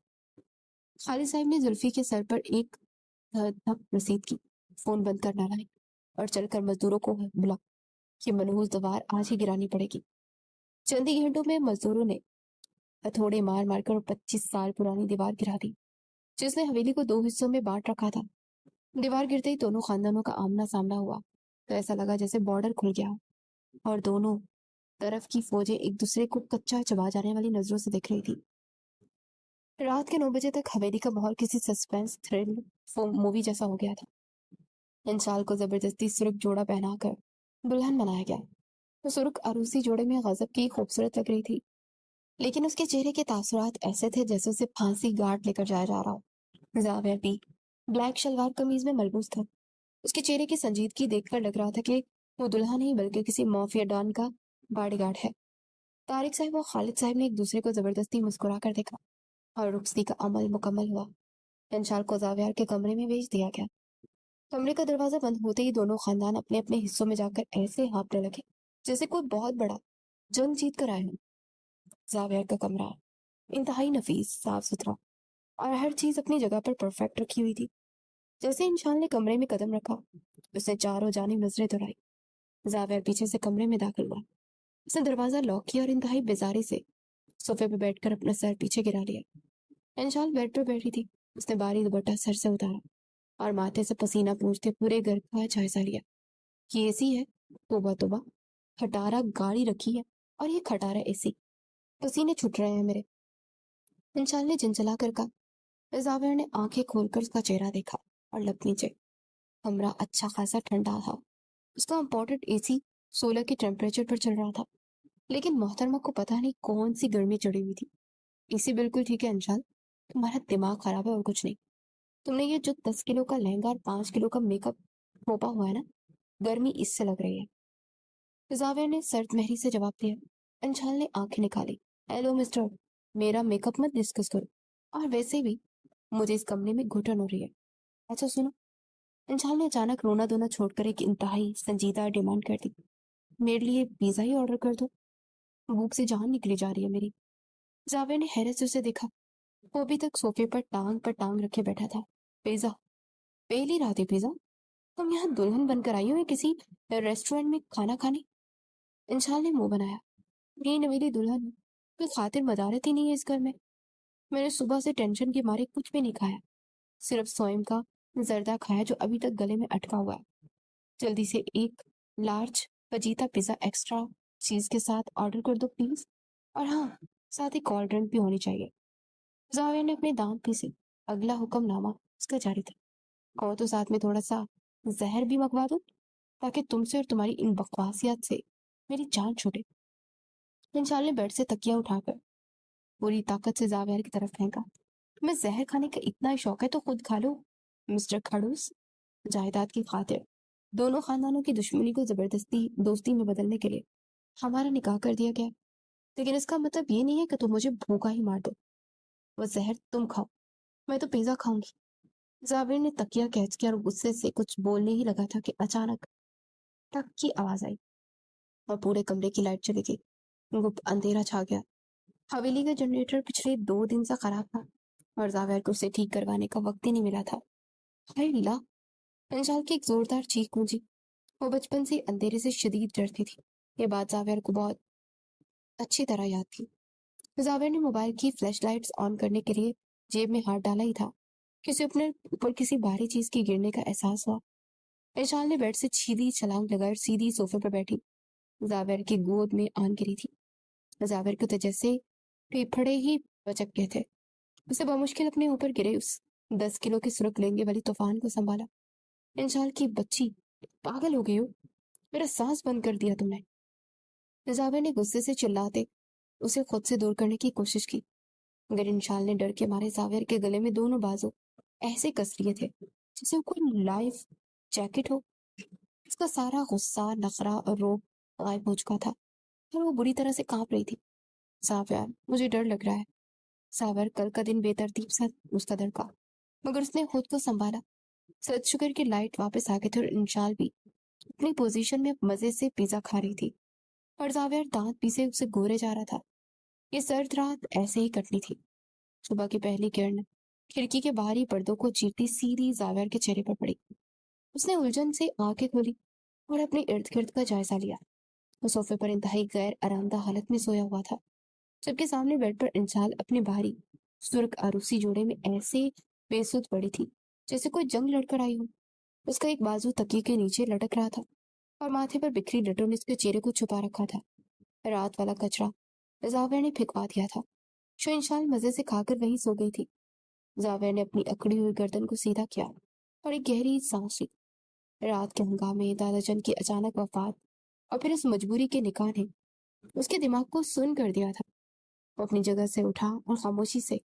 Khalid صاحب نے زلفی کے سر پر ایک دھک رسید کی, فون بند کر ڈالا ہے اور چل کر مزدوروں کو بلا, یہ منحوس دیوار آج ہی گرانی پڑے گی. چند ہی گھنٹوں میں مزدوروں نے ہتھوڑے مار مار کر 25 سال پرانی دیوار گرا دی جس نے حویلی کو 2 حصوں میں بانٹ رکھا تھا. دیوار گرتے ہی دونوں خاندانوں کا آمنا سامنا ہوا تو ایسا لگا جیسے بارڈر کھل گیا اور دونوں طرف کی فوجیں ایک دوسرے کو کچا چبا جانے والی نظروں سے دیکھ رہی تھی. رات کے 9 بجے تک حویلی کا ماحول کسی سسپینس تھرل مووی جیسا ہو گیا تھا. انشال کو زبردستی سرخ جوڑا پہنا کر دلہن بنایا گیا. وہ سرخ عروسی جوڑے میں غضب کی خوبصورت لگ رہی تھی, لیکن اس کے چہرے کے تاثرات ایسے تھے جیسے اسے پھانسی گھاٹ لے کر جایا جا رہا ہو. زاویر بھی بلیک شلوار قمیض میں ملبوس تھا. اس کے چہرے کی سنجیدگی دیکھ کر لگ رہا تھا کہ وہ دلہا نہیں بلکہ کسی مافیا ڈان کا باڈی گارڈ ہے. طارق صاحب اور خالد صاحب نے ایک دوسرے کو زبردستی مسکرا کر دیکھا اور رخصتی کا عمل مکمل ہوا. انشال کو زاویار کے کمرے میں بھیج دیا گیا. کمرے کا دروازہ بند ہوتے ہی دونوں خاندان اپنے اپنے حصوں میں جا کر ایسے ہانپنے لگے جیسے کوئی بہت بڑا جنگ جیت کر آئے ہوں. زاویار کا کمرہ انتہائی نفیس, صاف ستھرا اور ہر چیز اپنی جگہ پر پرفیکٹ رکھی ہوئی تھی. جیسے انشال نے کمرے میں قدم رکھا, اس نے چاروں جانب نظریں دوڑائی. زاویر پیچھے سے کمرے میں داخل ہوا. اس نے دروازہ لاک کیا اور انتہائی بیزاری سے صوفے پہ بیٹھ کر اپنا سر پیچھے گرا لیا. انشال بیڈ پر بیٹھی تھی. اس نے باری دوپٹہ سر سے اتارا اور ماتھے سے پسینہ پوچھتے پورے گھر کا جائزہ لیا. یہ اے سی ہے؟ توبہ توبہ، کھٹارا گاڑی رکھی ہے اور یہ کھٹارا اے سی، پسینے چھٹ رہے ہیں میرے، انشال نے جنجلا کر کہا۔ زاویہ نے آنکھیں کھول کر اس کا چہرہ دیکھا اور لب نیچے۔ کمرہ اچھا خاصا ٹھنڈا تھا، اس کا امپورٹڈ اے سی 16 کے ٹیمپریچر پر چل رہا تھا، لیکن محترمہ کو پتہ نہیں کون سی گرمی چڑھی ہوئی تھی۔ اے سی بالکل ٹھیک ہے انشال، تمہارا دماغ خراب ہے اور کچھ نہیں۔ تم نے یہ جو 10 کلو کا لہنگا اور 5 کلو کا میک اپ تھوپا ہوا ہے نا، گرمی اس سے لگ رہی ہے۔ زاویہ نے سرد مہری سے جواب دیا۔ انشال نے آنکھیں نکالی۔ ہیلو مسٹر، میرا میک اپ مت ڈسکس کرو، اور ویسے بھی مجھے اس کمرے میں گھٹن ہو رہی ہے۔ اچھا سنو، انشال نے اچانک رونا دھونا چھوڑ کر ایک انتہائی سنجیدہ ڈیمانڈ کر دی۔ میرے لیے پیزا ہی آرڈر کر دو، بھوک سے جان نکلی جا رہی ہے میری۔ زاویہ نے حیرت سے اسے دیکھا، وہ ابھی تک صوفے پر ٹانگ رکھے بیٹھا تھا۔ پیزا؟ پہلی رات ہے پیزا؟ تم یہاں دلہن بن کر آئی ہو یا کسی ریسٹورینٹ میں کھانا کھانے؟ انشال نے منہ بنایا۔ یہ نویلی دلہن ہے، کوئی خاطر مدارت ہی نہیں ہے اس گھر میں۔ میں نے صبح سے ٹینشن کے مارے کچھ بھی نہیں کھایا، صرف سوئم کا زردہ کھایا جو ابھی تک گلے میں اٹکا ہوا ہے۔ جلدی سے ایک لارج فجیتا پیزا ایکسٹرا چیز کے ساتھ آرڈر کر دو پلیز، اور ہاں، ساتھ ہی کولڈ ڈرنک بھی ہونی چاہیے۔ زاویہ نے اپنے دانت پیسے۔ اگلا حکم نامہ اس کا جاری تھا۔ کہو تو ساتھ میں تھوڑا سا زہر بھی منگوا دو، تاکہ تم سے اور تمہاری ان بکواسیات سے میری جان چھوٹے۔ انشال نے بیڈ سے تکیا اٹھا کر پوری طاقت سے زاویہ کی طرف پھینکا۔ تمہیں زہر کھانے کا اتنا ہی شوق ہے تو خود کھا لو مسٹر کھڑوس۔ جائیداد کی خاطر دونوں خاندانوں کی دشمنی کو زبردستی دوستی میں بدلنے کے لیے ہمارا نکاح کر دیا گیا، لیکن اس کا مطلب یہ نہیں ہے کہ تم مجھے بھوکا ہی مار دو۔ وہ زہر تم کھاؤ، میں تو پیزا کھاؤں گی۔ زابر نے تکیا کھینچ کیا اور غصے سے کچھ بولنے ہی لگا تھا کہ اچانک ٹک کی آواز آئی اور پورے کمرے کی لائٹ چلی گئی۔ گپ اندھیرا چھا گیا۔ حویلی کا جنریٹر پچھلے 2 دن سے خراب تھا اور زاویر کو اسے ٹھیک کروانے کا وقت ہی نہیں ملا تھا۔ ہائے اللہ! انشال کی ایک زوردار چیخ گونجی۔ وہ بچپن سے اندھیرے سے شدید ڈرتی تھی۔ یہ بات زاویر کو بہت اچھی طرح یاد تھی۔ زاویر نے موبائل کی فلیش لائٹس آن کرنے کے لیے جیب میں ہاتھ ڈالا ہی تھا کہ اسے اپنے اوپر کسی بھاری چیز کے گرنے کا احساس ہوا۔ انشال نے بیڈ سے سیدھی چھلانگ لگا کر سیدھی صوفے پر بیٹھی زاویر کی گود میں آن گری تھی۔ زاویر کو تو جیسے پھیپھڑے ہی بچک گئے تھے۔ اسے بمشکل اپنے اوپر گرے اس 10 کلو کے سرخ لہنگے والی طوفان کو سنبھالا۔ انشال کی بچی، پاگل ہو گئی ہو، میرا سانس بند کر دیا تم نے۔ زاویر نے غصے سے چلاتے اسے خود سے دور کرنے کی کوشش کی، مگر انشال نے ڈر کے مارے زاویر کے گلے میں دونوں بازو ایسے کس لیے تھے جیسے کوئی لائف جیکٹ ہو۔ اس کا سارا غصہ، نخرہ اور روب غائب ہو چکا تھا اور وہ بری طرح سے کانپ رہی تھی۔ زاویر، مجھے ڈر لگ رہا ہے۔ زاویر کل کا دن بے ترتیب سا مستدر کا، مگر اس نے خود کو سنبھالا۔ سد شکر کی لائٹ واپس آ گئی تھی اور انشال بھی اپنی پوزیشن میں مزے سے پیزا کھا رہی تھی اور زاویر دانت پیسے اسے گورے جا رہا تھا۔ یہ سرد رات ایسے ہی کٹنی تھی۔ صبح کی پہلی کرن کھڑکی کے باہری پردوں کو چیرتی سیدھی زاویر کے چہرے پر پڑی۔ اس نے الجھن سے آنکھیں کھولی اور اپنے ارد گرد کا جائزہ لیا۔ وہ صوفے پر انتہائی غیر آرام دہ حالت میں سویا ہوا تھا، جبکہ سامنے بیڈ پر انشال اپنے بھاری سرخ عروسی جوڑے میں ایسے بے سود پڑی تھی جیسے کوئی جنگ لڑ کر آئی ہو۔ اس کا ایک بازو تکیے کے نیچے لٹک رہا تھا اور ماتھے پر بکھری لٹوں نے اس کے چہرے کو چھپا رکھا تھا۔ رات والا کچرا زاویر نے پھینکوا دیا تھا جو انشال مزے سے کھا کر وہیں سو گئی تھی۔ زاویر نے اپنی اکڑی ہوئی گردن کو سیدھا کیا اور ایک گہری سانس لی۔ رات کے ہنگامے، دادا جان کی اچانک وفات اور پھر اس مجبوری کے نکاح نے اس کے دماغ کو سن کر دیا تھا۔ وہ اپنی جگہ سے اٹھا اور خاموشی سے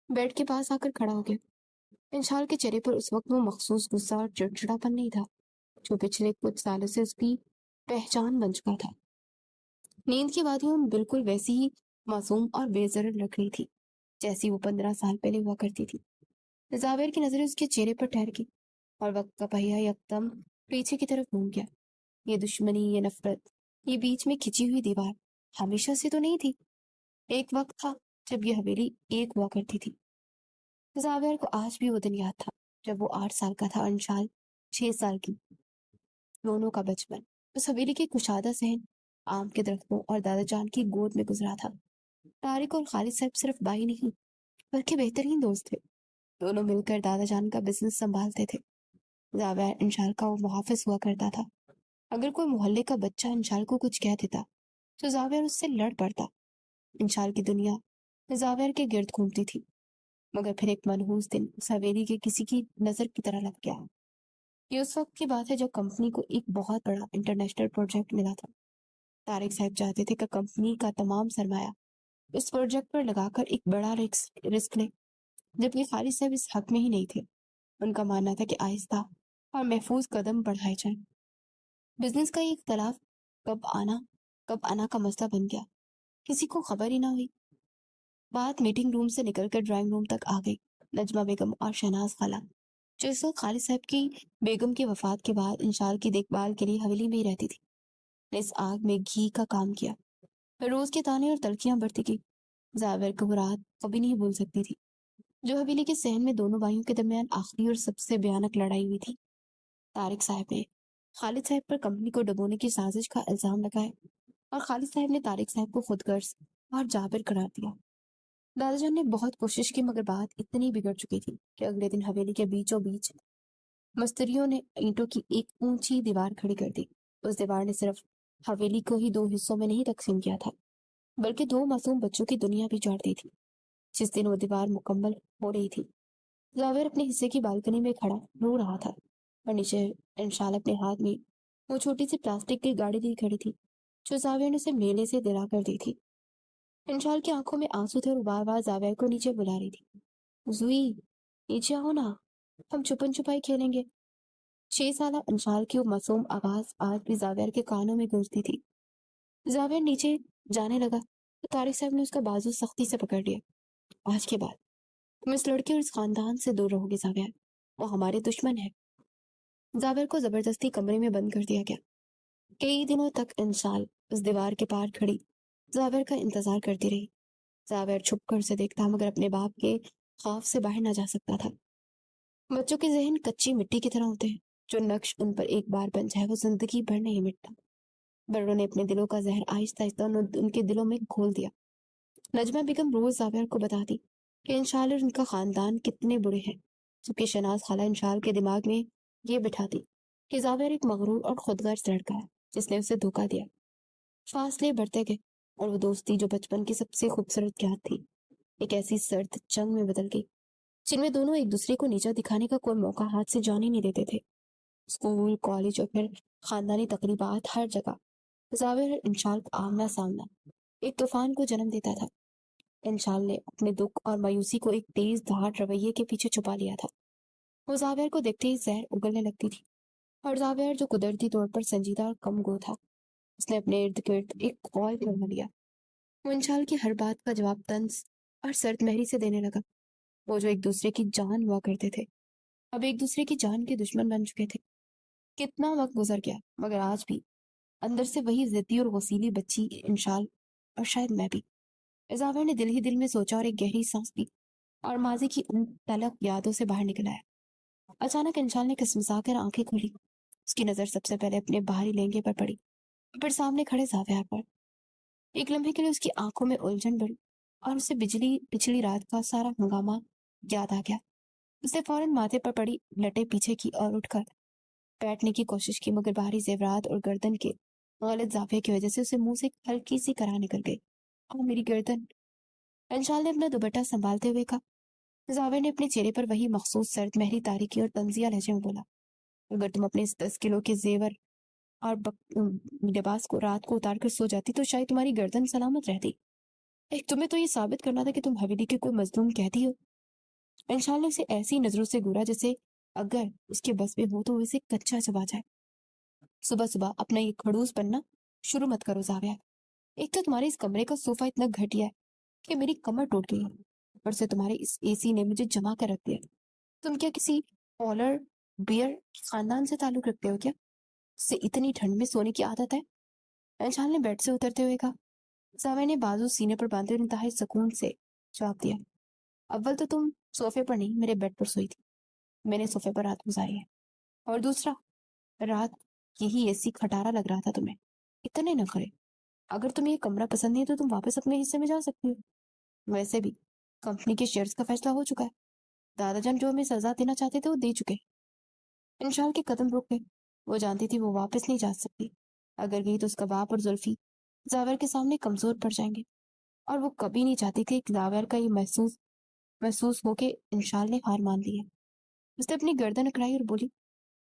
بیڈ کے پاس آ کر کھڑا ہو گیا۔ انشال کے چہرے پر اس وقت وہ مخصوص غصہ اور چڑچڑاپن نہیں تھا جو پچھلے کچھ سالوں سے اس کی پہچان بن چکا تھا۔ نیند کی وادیوں بالکل ویسی ہی معصوم اور بے ضرر لگ رہی تھی جیسی وہ 15 سال پہلے ہوا کرتی تھی۔ زاویر کی نظریں اس کے چہرے پر ٹھہر گئی اور وقت کا پہیہ یکدم پیچھے کی طرف گھوم گیا۔ یہ دشمنی، یہ نفرت، یہ بیچ میں کھچی ہوئی دیوار ہمیشہ سے تو نہیں تھی۔ ایک وقت تھا جب یہ حویلی ایک ہوا کرتی تھی۔ زاویر کو آج بھی وہ دن یاد تھا جب وہ 8 سال کا تھا اور انشال 6 سال کی۔ دونوں کا بچپن اس حویلی کے کشادہ صحن، آم کے درختوں اور دادا جان کی گود میں گزرا تھا۔ طارق اور خالد صاحب صرف بھائی نہیں بلکہ بہترین دوست تھے۔ دونوں مل کر دادا جان کا بزنس سنبھالتے تھے۔ زاویر انشال کا وہ محافظ ہوا کرتا تھا اگر کوئی محلے کا بچہ انشال کو کچھ کہہ دیتا تو زاویہ اس سے لڑ پڑتا۔ انشال کی دنیا زاویہ کے گرد گھومتی تھی، مگر پھر ایک منحوس دن اس حویلی کے کسی کی نظر کی طرح لگ گیا۔ یہ اس وقت کی بات ہے جب کمپنی کو ایک بہت بڑا انٹرنیشنل پروجیکٹ ملا تھا۔ طارق صاحب چاہتے تھے کہ کمپنی کا تمام سرمایہ اس پروجیکٹ پر لگا کر ایک بڑا رسک لے، جبکہ خالد صاحب اس حق میں ہی نہیں تھے۔ ان کا ماننا تھا کہ آہستہ اور محفوظ قدم بڑھائے جائیں۔ بزنس کا یہ اختلاف کب آنا کا مسئلہ بن گیا، کسی کو خبر ہی نہ ہوئی۔ بات میٹنگ روم سے نکل کر ڈرائنگ روم تک آ گئی۔ نجمہ بیگم اور شہناز خالہ، جو اس وقت خالد صاحب کی بیگم کی وفات کے بعد انشال کی دیکھ بھال کے لیے حویلی میں ہی رہتی تھی، نے اس آگ میں گھی کا کام کیا۔ روز کے تانے اور تلخیاں بڑھتی گئی۔ زاویر کو وہ رات کبھی نہیں بھول سکتی تھی جو حویلی کے صحن میں دونوں بھائیوں کے درمیان آخری اور سب سے بھیانک لڑائی ہوئی تھی۔ طارق صاحب نے خالد صاحب پر کمپنی کو ڈبونے کی سازش کا الزام لگایا اور خالد صاحب نے طارق صاحب کو خود غرض اور جابر قرار دیا۔ دادا جان نے بہت کوشش کی، مگر بات اتنی بگڑ چکی تھی کہ اگلے دن حویلی کے بیچوں بیچ مستریوں نے اینٹوں کی ایک اونچی دیوار کھڑی کر دی۔ اس دیوار نے صرف حویلی کو ہی دو حصوں میں نہیں تقسیم کیا تھا، بلکہ دو معصوم بچوں کی دنیا بھی جوڑ دی تھی۔ جس دن وہ دیوار مکمل ہو رہی تھی، زاویر اپنے حصے کی بالکنی میں کھڑا رو رہا تھا اور نیچے انشال اپنے ہاتھ میں وہ چھوٹی سی پلاسٹک کی گاڑی لی کھڑی تھی جو زاویر نے اسے میلے سے دلا کر دی تھی۔ انشال کی آنکھوں میں آنسو تھے اور بار بار زاویر کو نیچے بلا رہی تھی۔ زوئی، نیچے آؤ نا، ہم چھپن چھپائی کھیلیں گے۔ 6 سالہ انشال کی وہ معصوم آواز آج بھی زاویر کے کانوں میں گونجتی تھی۔ زاویر نیچے جانے لگا تو طارق صاحب نے اس کا بازو سختی سے پکڑ لیا۔ آج کے بعد تم اس لڑکے اور اس خاندان سے دور رہو گے زاویر، وہ ہمارے دشمن ہے۔ زاویر کو زبردستی کمرے میں بند کر دیا گیا۔ کئی دنوں تک انشال اس دیوار کے پار کھڑی زاویر کا انتظار کرتی رہی۔ زاویر چھپ کر اسے دیکھتا مگر اپنے باپ کے خوف سے باہر نہ جا سکتا تھا۔ بچوں کے ذہن کچی مٹی کی طرح ہوتے ہیں، جو نقش ان پر ایک بار بن جائے وہ زندگی بھر نہیں مٹتا۔ بڑوں نے اپنے دلوں کا زہر آہستہ آہستہ ان کے دلوں میں گھول دیا۔ نجمہ بیگم روز زاویر کو بتاتی کہ انشال اور ان کا خاندان کتنے برے ہیں، جبکہ شہناز خالہ انشال کے دماغ میں یہ بٹھاتی کہ زاویر ایک مغرور اور خود غرض لڑکا ہے جس نے اسے دھوکہ دیا۔ فاصلے بڑھتے گئے اور وہ دوستی جو بچپن کی سب سے خوبصورت یاد تھی ایک ایسی سرد جنگ میں بدل گئی جن میں دونوں ایک دوسرے کو نیچا دکھانے کا کوئی موقع ہاتھ سے جانے نہیں دیتے تھے۔ اسکول، کالج اور پھر خاندانی تقریبات، ہر جگہ زاویر اور انشال کا آمنا سامنا ایک طوفان کو جنم دیتا تھا۔ انشال نے اپنے دکھ اور مایوسی کو ایک تیز دھاڑ رویے کے پیچھے چھپا لیا تھا۔ وہ زاویر کو دیکھتے ہی زہر اگلنے لگتی تھی، اور زاویر جو قدرتی طور پر سنجیدہ اور کم گو تھا، اس نے اپنے ارد گرد ایک غول فرما لیا۔ وہ انشال کی ہر بات کا جواب طنز اور سرد مہری سے دینے لگا۔ وہ جو ایک دوسرے کی جان ہوا کرتے تھے اب ایک دوسرے کی جان کے دشمن بن چکے تھے۔ کتنا وقت گزر گیا مگر آج بھی اندر سے وہی ضدی اور غسیلی بچی انشال، اور شاید میں بھی۔ زاویر نے دل ہی دل میں سوچا اور ایک گہری سانس لی اور ماضی کی ان تلخ یادوں سے باہر نکل آیا۔ اچانک انشال نے کسمسا کر آنکھیں کھولی۔ اس کی نظر سب سے پہلے اپنے باہری لہنگے پر پڑی، پھر سامنے کھڑے زاویر پر۔ ایک لمحے کے لیے اس کی آنکھوں میں الجھن بڑھی اور اسے پچھلی رات کا سارا ہنگامہ یاد آ گیا۔ اس نے فوراً ماتھے پر پڑی لٹے پیچھے کی اور اٹھ کر بیٹھنے کی کوشش کی، مگر باہری زیورات اور گردن کے غلط زاویے کی وجہ سے اسے منہ سے ہلکی سی کرا نکل گئی۔ اور میری گردن، انشال نے اپنا دوپٹہ سنبھالتے ہوئے کہا۔ زاویر نے اپنے چہرے پر وہی مخصوص سرد مہری تاریکی اور طنزیہ لہجے میں بولا، اگر تم اپنے اس 10 کلو کے زیور اور لباس کو رات کو اتار کر سو جاتی تو شاید تمہاری گردن سلامت رہتی۔ تمہیں تو یہ ثابت کرنا تھا کہ تم حویلی کے کوئی مظلوم قیدی ہو۔ انشال نے اسے ایسی نظروں سے گورا جیسے اگر اس کے بس میں ہو تو اسے کچا چبا جائے۔ صبح صبح اپنا یہ کھڑوس بننا شروع مت کرو زاویہ۔ ایک تو تمہارے اس کمرے کا صوفہ اتنا گھٹیا ہے کہ میری کمر ٹوٹ گئی ہے، اوپر سے تمہارے اس اے سی نے مجھے جما کر رکھ دیا۔ تم کیا کسی پولر بیئر خاندان سے تعلق رکھتے ہو کیا؟ اس سے اتنی ٹھنڈ میں سونے کی عادت ہے؟ انشال نے بیڈ سے اترتے ہوئے کہا۔ زاویہ نے بازو سینے پر باندھے اور انتہائی سکون سے جواب دیا، اول تو تم صوفے پر نہیں میرے بیڈ پر سوئی تھی، میں نے صوفے پر رات گزاری ہے، اور دوسرا رات یہی اے سی کھٹارا لگ رہا تھا تمہیں۔ اتنے نہ کرے، اگر تمہیں یہ کمرہ پسند نہیں تو تم واپس اپنے حصے میں جا سکتی ہو۔ ویسے بھی کمپنی کے شیئرز کا فیصلہ ہو چکا ہے، دادا جان جو ہمیں سزا دینا چاہتے تھے وہ دے چکے۔ انشال کے قدم رک گئے وہ جانتی تھی وہ واپس نہیں جا سکتی، اگر گئی تو اس کا باپ اور زلفی زاور کے سامنے کمزور پڑ جائیں گے، اور وہ کبھی نہیں چاہتی تھی کہ زاور کا یہ محسوس ہو کہ انشال نے ہار مان لی ہے۔ اس نے اپنی گردن اکڑائی اور بولی،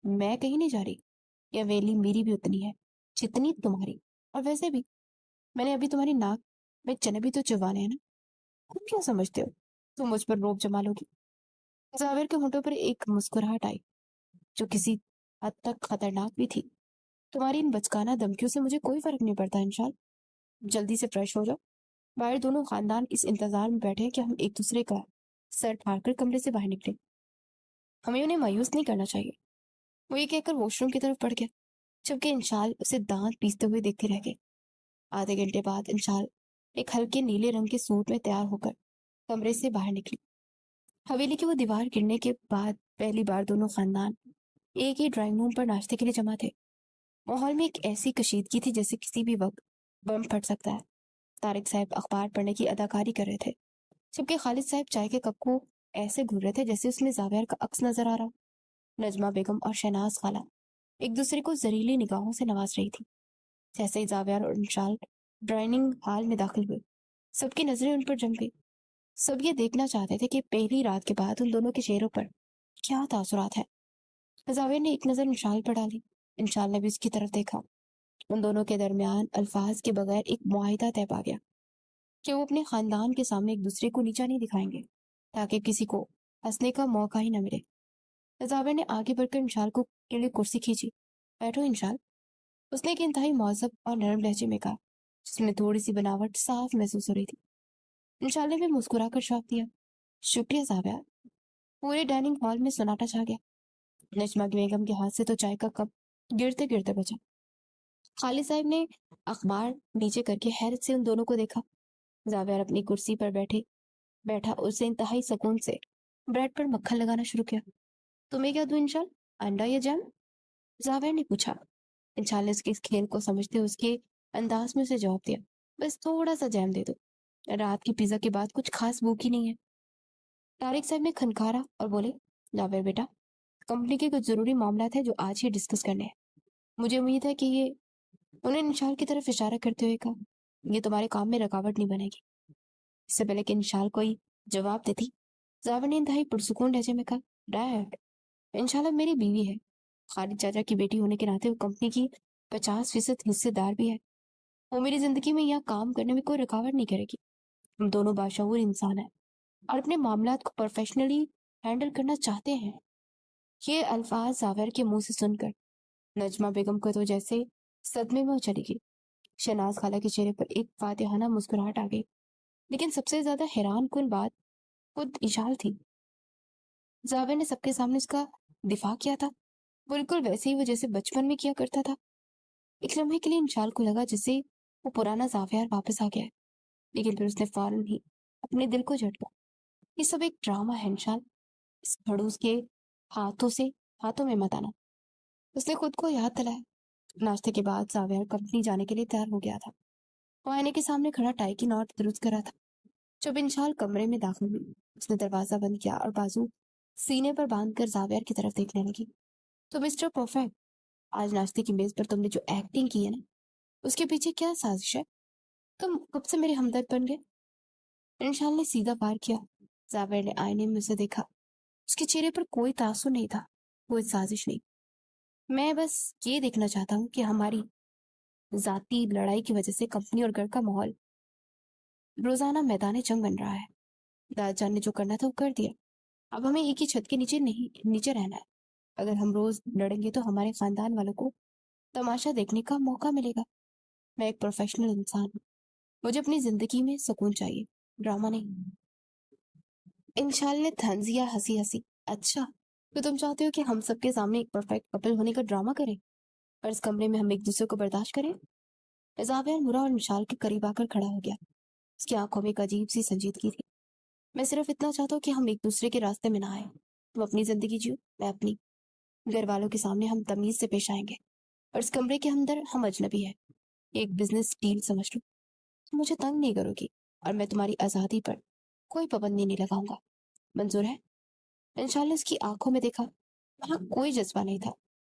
میں کہیں نہیں جا رہی، یہ ویلی میری بھی اتنی ہے جتنی تمہاری، اور ویسے بھی میں نے ابھی تمہاری ناک میں چنے بھی تو چبانے ہیں نا، تم کیا سمجھتے ہو تم مجھ پر روب جما لو گی؟ زاور کے ہونٹوں پر ایک مسکراہٹ آئی جو کسی حد تک خطرناک بھی تھی۔ تمہاری ان بچکانہ دھمکیوں سے مجھے کوئی فرق نہیں پڑتا انشال، جلدی سے فریش ہو جاؤ۔ باہر دونوں خاندان اس انتظار میں بیٹھے کہ ہم ایک دوسرے کا سر ٹھار کر کمرے سے باہر نکلے، ہمیں انہیں مایوس نہیں کرنا چاہیے۔ وہ یہ کہہ کر واش روم کی طرف بڑھ گیا، جبکہ انشال اسے دانت پیستے ہوئے دیکھتے رہ گئے۔ آدھے گھنٹے بعد انشال ایک ہلکے نیلے رنگ کے سوٹ میں تیار ہو کر کمرے سے باہر نکلی۔ حویلی کی وہ دیوار گرنے کے بعد پہلی بار دونوں خاندان ایک ہی ڈرائنگ روم پر ناشتے کے لیے جمع تھے۔ ماحول میں ایک ایسی کشیدگی تھی جیسے کسی بھی وقت بم پھٹ سکتا ہے۔ طارق صاحب اخبار پڑھنے کی اداکاری کر رہے تھے، جبکہ خالد صاحب چائے کے کپ کو ایسے گھور رہے تھے جیسے اس میں زاویہ کا عکس نظر آ رہا۔ نجمہ بیگم اور شہناز خالہ ایک دوسرے کو زہریلی نگاہوں سے نواز رہی تھی۔ جیسے ہی زاویہ اور انشال ڈرائننگ ہال میں داخل ہوئے، سب کی نظریں ان پر جم گئی۔ سب یہ دیکھنا چاہتے تھے کہ پہلی رات کے بعد ان دونوں کے چہروں پر کیا تاثرات ہیں۔ زاویہ نے ایک نظر انشال پر ڈالی، انشال نے بھی اس کی طرف دیکھا۔ ان دونوں کے درمیان الفاظ کے بغیر ایک معاہدہ طے پا گیا کہ وہ اپنے خاندان کے سامنے ایک دوسرے کو نیچا نہیں دکھائیں گے، تاکہ کسی کو ہنسنے کا موقع ہی نہ ملے۔ زاویہ نے آگے بڑھ کر انشال کو کے لیے کرسی کھینچی۔ بیٹھو انشال، اس نے ایک انتہائی مہذب اور نرم لہجے میں کہا، جس میں تھوڑی سی بناوٹ صاف محسوس ہو رہی تھی۔ انشال نے بھی مسکرا کر جواب دیا، شکریہ زاویہ۔ پورے ڈائننگ ہال میں سناٹا چھا گیا۔ نجمہ بیگم کے ہاتھ سے تو چائے کا کپ گرتے گرتے بچا۔ خالد صاحب نے اخبار نیچے کر کے حیرت سے ان دونوں کو دیکھا۔ زاویہ اپنی کرسی پر بیٹھا اسے انتہائی سکون سے بریڈ پر مکھن لگانا شروع کیا۔ تمہیں کیا دوں انشال، انڈا یا جیم؟ زاویہ نے پوچھا۔ انشال نے اس کے اس کھیل کو سمجھتے ہوئے اس کے انداز میں اسے جواب دیا، بس تھوڑا سا جیم دے دو، رات کی پیزا کے بعد کچھ خاص بھوک ہی نہیں ہے۔ طارق صاحب نے کھنکھارا اور بولے، زاویہ بیٹا، کمپنی کے کچھ ضروری معاملات ہیں جو آج ہی ڈسکس کرنے ہیں۔ مجھے امید ہے کہ یہ، انہیں انشال کی طرف اشارہ کرتے ہوئے کہا، یہ تمہارے کام میں رکاوٹ نہیں بنے گی۔ اس سے پہلے کہ انشال کوئی جواب دیتی، زاویہ نے انتہائی پرسکون لہجے میں کہا، ڈیڈ، انشاللہ میری بیوی ہے، خالد چاچا کی بیٹی ہونے کے ناطے وہ کمپنی کی 50% حصے دار بھی ہے۔ وہ میری زندگی میں یہاں کام کرنے میں کوئی رکاوٹ نہیں کرے گی۔ ہم دونوں باشعور انسان ہیں اور اپنے معاملات کو پروفیشنلی ہینڈل کرنا چاہتے ہیں۔ یہ الفاظ زاویہ کے منہ سے سن کر نجمہ بیگم کو تو جیسے صدمے میں چلی گئی۔ شہناز خالہ کے چہرے پر ایک فاتحانہ مسکراہٹ آ گئی، لیکن سب سے زیادہ حیران کن بات خود انشال تھی۔ زاویہ نے سب کے سامنے اس کا دفاع کیا تھا، بالکل ویسے ہی وہ جیسے بچپن میں کیا کرتا تھا۔ ایک لمحے کے لیے انشال کو لگا جیسے وہ پرانا زاویہ واپس آ گیا ہے، لیکن پھر اس نے فوراً ہی اپنے دل کو جھٹکا۔ یہ سب ایک ڈرامہ ہے انشال، اس کھڑوس کے ہاتھوں میں مت آنا۔ اس نے خود کو یاد دلایا۔ ناشتے کے بعد زاویہ کمپنی جانے کے لیے تیار ہو گیا تھا۔ وہ آئینے کے سامنے کھڑا ٹائی کی نوٹ درست کر رہا تھا۔ جب انشال کمرے میں داخل ہوئی، اس نے دروازہ بند کیا اور بازو سینے پر باندھ کر زاویہ کی طرف دیکھنے لگی۔ تو مسٹر پرفیکٹ، آج ناشتے کی میز پر تم نے جو ایکٹنگ کی ہے نا، اس کے پیچھے کیا سازش ہے؟ تم کب سے میرے ہمدرد بن گئے؟ انشال نے سیدھا پار کیا۔ زاویہ نے آئینے میں اسے دیکھا، اس کے چہرے پر کوئی تاثر نہیں تھا، کوئی سازش نہیں۔ میں بس یہ دیکھنا چاہتا ہوں کہ ہماری ذاتی لڑائی کی وجہ سے کمپنی اور گھر کا ماحول روزانہ میدان جنگ بن رہا ہے۔ داد جان نے جو کرنا تھا وہ کر دیا، اب ہمیں ایک ہی چھت کے نیچے رہنا ہے۔ اگر ہم روز لڑیں گے تو ہمارے خاندان والوں کو تماشا دیکھنے کا موقع ملے گا۔ میں ایک پروفیشنل انسان ہوں، مجھے اپنی زندگی میں سکون چاہیے، ڈرامہ نہیں۔ انشال نے طنزیہ ہنسی۔ اچھا، تو تم چاہتے ہو کہ ہم سب کے سامنے ایک پرفیکٹ کپل ہونے کا ڈرامہ کریں اور اس کمرے میں ہم ایک دوسرے کو برداشت کریں؟ زاویہ مرا اور انشال کے قریب آ کر کھڑا ہو گیا۔ اس کی آنکھوں میں ایک عجیب سی سنجیدگی تھی۔ میں صرف اتنا چاہتا ہوں کہ ہم ایک دوسرے کے راستے میں نہ آئیں۔ تم اپنی زندگی جیو، میں اپنی۔ گھر والوں کے سامنے ہم تمیز سے پیش آئیں گے اور اس کمرے کے اندر ہم اجنبی ہیں۔ ایک بزنس ڈیل سمجھ لو۔ تم مجھے تنگ نہیں کرو گی اور میں تمہاری آزادی پر کوئی پابندی نہیں لگاؤں گا، منظور ہے؟ انشال نے اس کی آنکھوں میں دیکھا، وہاں کوئی جذبہ نہیں تھا،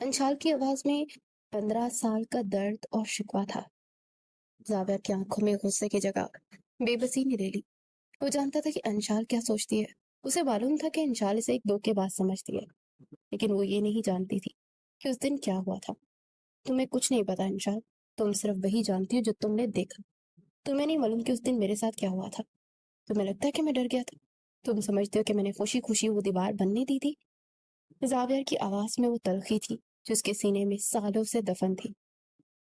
انشال کی آواز میں 15 سال کا درد اور شکوہ تھا۔ زاویہ کی آنکھوں میں غصے کی جگہ بے بسی نے لے لی۔ وہ جانتا تھا کہ انشال کیا سوچتی ہے۔ اسے معلوم تھا کہ انشال اسے ایک دھوکے باز سمجھتی ہے، لیکن وہ یہ نہیں جانتی تھی کہ اس دن کیا ہوا تھا۔ تمہیں کچھ نہیں پتا انشال، تم صرف وہی جانتی ہو جو تم نے دیکھا۔ تمہیں نہیں معلوم کہ اس دن میرے ساتھ کیا ہوا تھا۔ تمہیں لگتا ہے کہ میں ڈر گیا تھا؟ تم سمجھتے ہو کہ میں نے خوشی خوشی وہ دیوار بننے دی تھی؟ زاویہ کی آواز میں وہ تلخی تھی جو اس کے سینے میں سالوں سے دفن تھی۔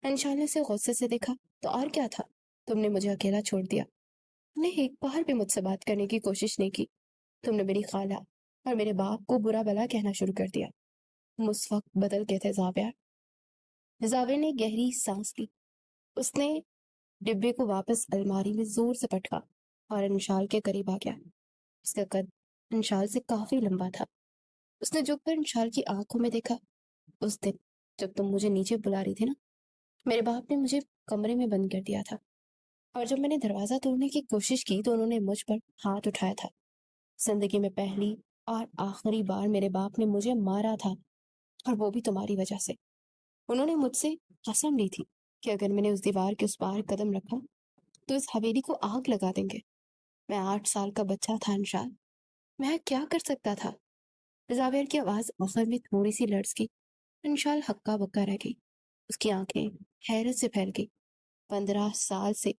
انشال نے اسے غصے سے دیکھا۔ تو اور کیا تھا؟ تم نے مجھے اکیلا چھوڑ دیا، تم نے ایک بار بھی مجھ سے بات کرنے کی کوشش نہیں کی۔ تم نے میری خالہ اور میرے باپ کو برا بلا کہنا شروع کر دیا۔ تم اس وقت بدل گئے تھے زاویہ۔ زاویہ نے گہری سانس لی۔ اس نے ڈبے کو واپس الماری میں زور سے پٹکا اور انشال کے قریب آ گیا۔ اس کا قد انشال سے کافی لمبا تھا۔ اس نے جھک کر انشال کی آنکھوں میں دیکھا۔ اس دن جب تم مجھے نیچے بلا رہی تھی نا، میرے باپ نے مجھے کمرے میں بند کر دیا تھا، اور جب میں نے دروازہ توڑنے کی کوشش کی تو انہوں نے مجھ پر ہاتھ اٹھایا تھا۔ زندگی میں پہلی اور آخری بار میرے باپ نے مجھے مارا تھا، اور وہ بھی تمہاری وجہ سے۔ انہوں نے مجھ سے قسم لی تھی کہ اگر میں نے اس دیوار کے اس پار قدم رکھا تو اس حویلی کو آگ لگا دیں گے۔ میں 8 سال کا بچہ تھا انشال، میں کیا کر سکتا تھا؟ زاویہ کی آواز آخر میں تھوڑی سی لرز گئی۔ انشال ہکا بکا رہ گئی۔ اس کی آنکھیں حیرت سے پھیل گئی۔ 15 سال سے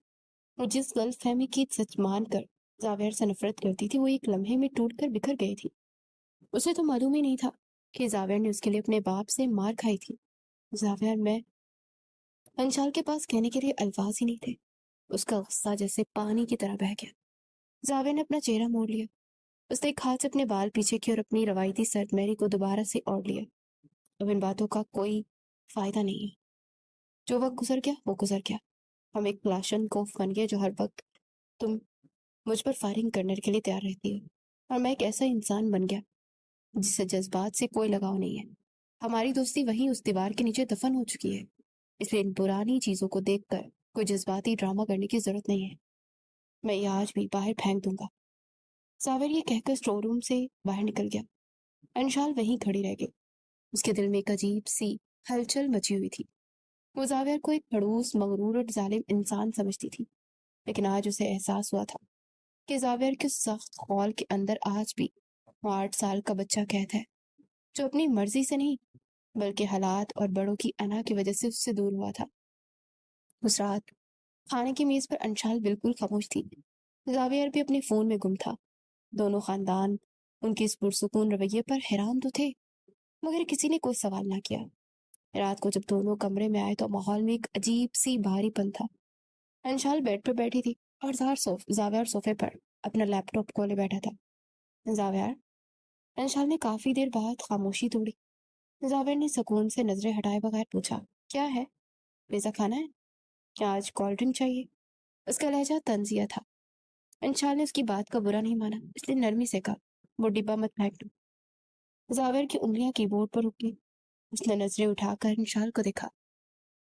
وہ جس غلط فہمی کی سچ مان کر زاویہ سے نفرت کرتی تھی، وہ ایک لمحے میں ٹوٹ کر بکھر گئی تھی۔ اسے تو معلوم ہی نہیں تھا کہ زاویہ نے اس کے لیے اپنے باپ سے مار کھائی تھی۔ زاویہ، میں انشال کے پاس کہنے کے لیے الفاظ ہی نہیں تھے۔ اس کا غصہ جیسے پانی کی طرح بہہ گیا۔ زاویہ نے اپنا چہرہ موڑ لیا۔ اس نے ایک ہاتھ سے اپنے بال پیچھے کیے اور اپنی روایتی سرد مہری کو دوبارہ سے اوڑھ لیا۔ اب ان باتوں کا کوئی فائدہ نہیں ہے۔ جو وقت گزر گیا وہ گزر گیا۔ ہم ایک کلاشن کوف بن گئے جو ہر وقت تم مجھ پر فائرنگ کرنے کے لیے تیار رہتی ہے، اور میں ایک ایسا انسان بن گیا جسے جذبات سے کوئی لگاؤ نہیں ہے۔ ہماری دوستی وہیں اس دیوار کے نیچے دفن ہو چکی ہے، اس لیے ان پرانی چیزوں کو دیکھ کر کوئی جذباتی ڈرامہ کرنے کی ضرورت نہیں ہے۔ میں یہ آج بھی باہر پھینک دوں گا۔ زاویہ یہ کہہ کر اسٹور روم سے باہر نکل گیا۔ انشال وہیں کھڑی رہ گئی۔ اس کے دل میں ایک عجیب سی ہلچل مچی ہوئی تھی۔ وہ زاویہ کو ایک خڑوس، مغرور اور ظالم انسان سمجھتی تھی، لیکن آج اسے احساس ہوا تھا کہ زاویہ کے سخت خول کے اندر آج بھی وہ 8 سال کا بچہ قید ہے، جو اپنی مرضی سے نہیں بلکہ حالات اور بڑوں کی انا کی وجہ سے اس سے دور ہوا تھا۔ اس رات کھانے کی میز پر انشال بالکل خاموش تھی۔ زاویہ بھی اپنے فون میں گم تھا۔ دونوں خاندان ان کے اس پرسکون رویے پر حیران تو تھے، مگر کسی نے کوئی سوال نہ کیا۔ رات کو جب دونوں کمرے میں آئے تو ماحول میں ایک عجیب سی بھاری پن تھا۔ انشال بیڈ پر بیٹھی تھی اور زاویہ صوفے پر اپنا لیپ ٹاپ کھولے بیٹھا تھا۔ زاویہ، انشال نے کافی دیر بعد خاموشی توڑی۔ زاویہ نے سکون سے نظریں ہٹائے بغیر پوچھا، کیا ہے؟ پیزا کھانا ہے؟ کیا آج کولڈ ڈرنک چاہیے؟ اس کا لہجہ طنزیہ تھا۔ انشال نے اس کی بات کا برا نہیں مانا، اس لیے نرمی سے کہا، وہ ڈبہ مت پھینک دو۔ زاویہ کی انگلیاں کی بورڈ پر رک گئی۔ اس نے نظریں اٹھا کر انشال کو دیکھا۔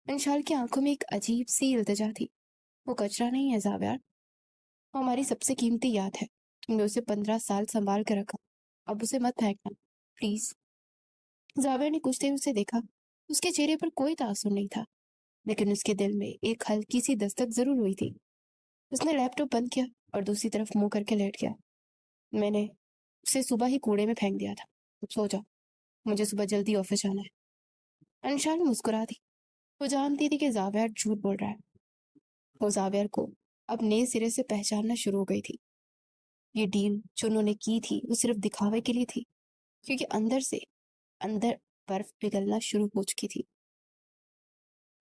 انشال کی آنکھوں میں ایک عجیب سی التجا تھی۔ وہ کچرا نہیں ہے زاویہ، وہ ہماری سب سے قیمتی یاد ہے۔ تم نے اسے 15 سال سنبھال کر رکھا، اب اسے مت پھینکنا پلیز۔ زاویہ نے کچھ دیر اسے دیکھا۔ اس کے چہرے پر کوئی تاثر نہیں تھا، لیکن اس کے دل میں ایک ہلکی سی دستک ضرور ہوئی تھی۔ اس نے لیپ ٹاپ بند کیا اور دوسری طرف منہ کر کے لیٹ گیا۔ میں نے اسے صبح ہی کوڑے میں پھینک دیا تھا، اب سو جاؤ، مجھے صبح جلدی آفس جانا ہے۔ انشال مسکرا دی۔ وہ جانتی تھی کہ زاویہ جھوٹ بول رہا ہے۔ وہ زاویہ کو اب نئے سرے سے پہچاننا شروع ہو گئی تھی۔ یہ ڈیل جو انہوں نے کی تھی وہ صرف دکھاوے کے لیے تھی، کیونکہ اندر برف پگھلنا شروع ہو چکی تھی۔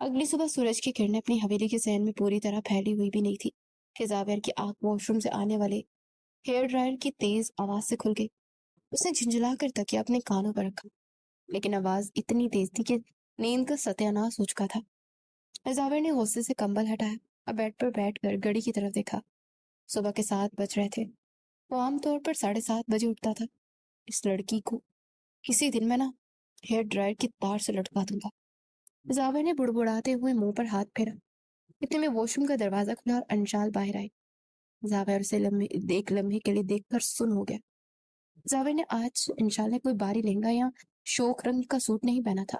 اگلی صبح سورج کی کرنیں اپنی حویلی کے ذہن میں پوری طرح پھیلی ہوئی بھی نہیں تھی کہ زاویہ کی آنکھ واش روم سے آنے والے ہیئر ڈرائر کی تیز آواز سے کھل گئی۔ اس نے جھنجھلا کر تکیا اپنے کانوں پر رکھا، لیکن آواز اتنی تیز تھی کہ نیند کا ستیہ ناش ہو چکا تھا۔ زاویہ نے غصے سے کمبل ہٹایا اور بیڈ پر بیٹھ کر گھڑی کی طرف دیکھا۔ صبح کے 7 بج رہے تھے۔ وہ عام طور پر 7:30 بجے اٹھتا تھا۔ اس لڑکی کو کسی دن میں نا ہیئر ڈرائر کی تار سے لٹکا دوں گا۔ زاویہ نے بڑبڑاتے ہوئے منہ پر ہاتھ پھیرا۔ اتنے میں واش روم کا دروازہ کھلا اور انشال باہر آئی۔ زاویہ اسے ایک لمحے کے لیے دیکھ کر سن ہو گیا۔ زاویہ نے آج انشال نے کوئی باری لہنگا یا شوخ رنگ کا سوٹ نہیں پہنا تھا۔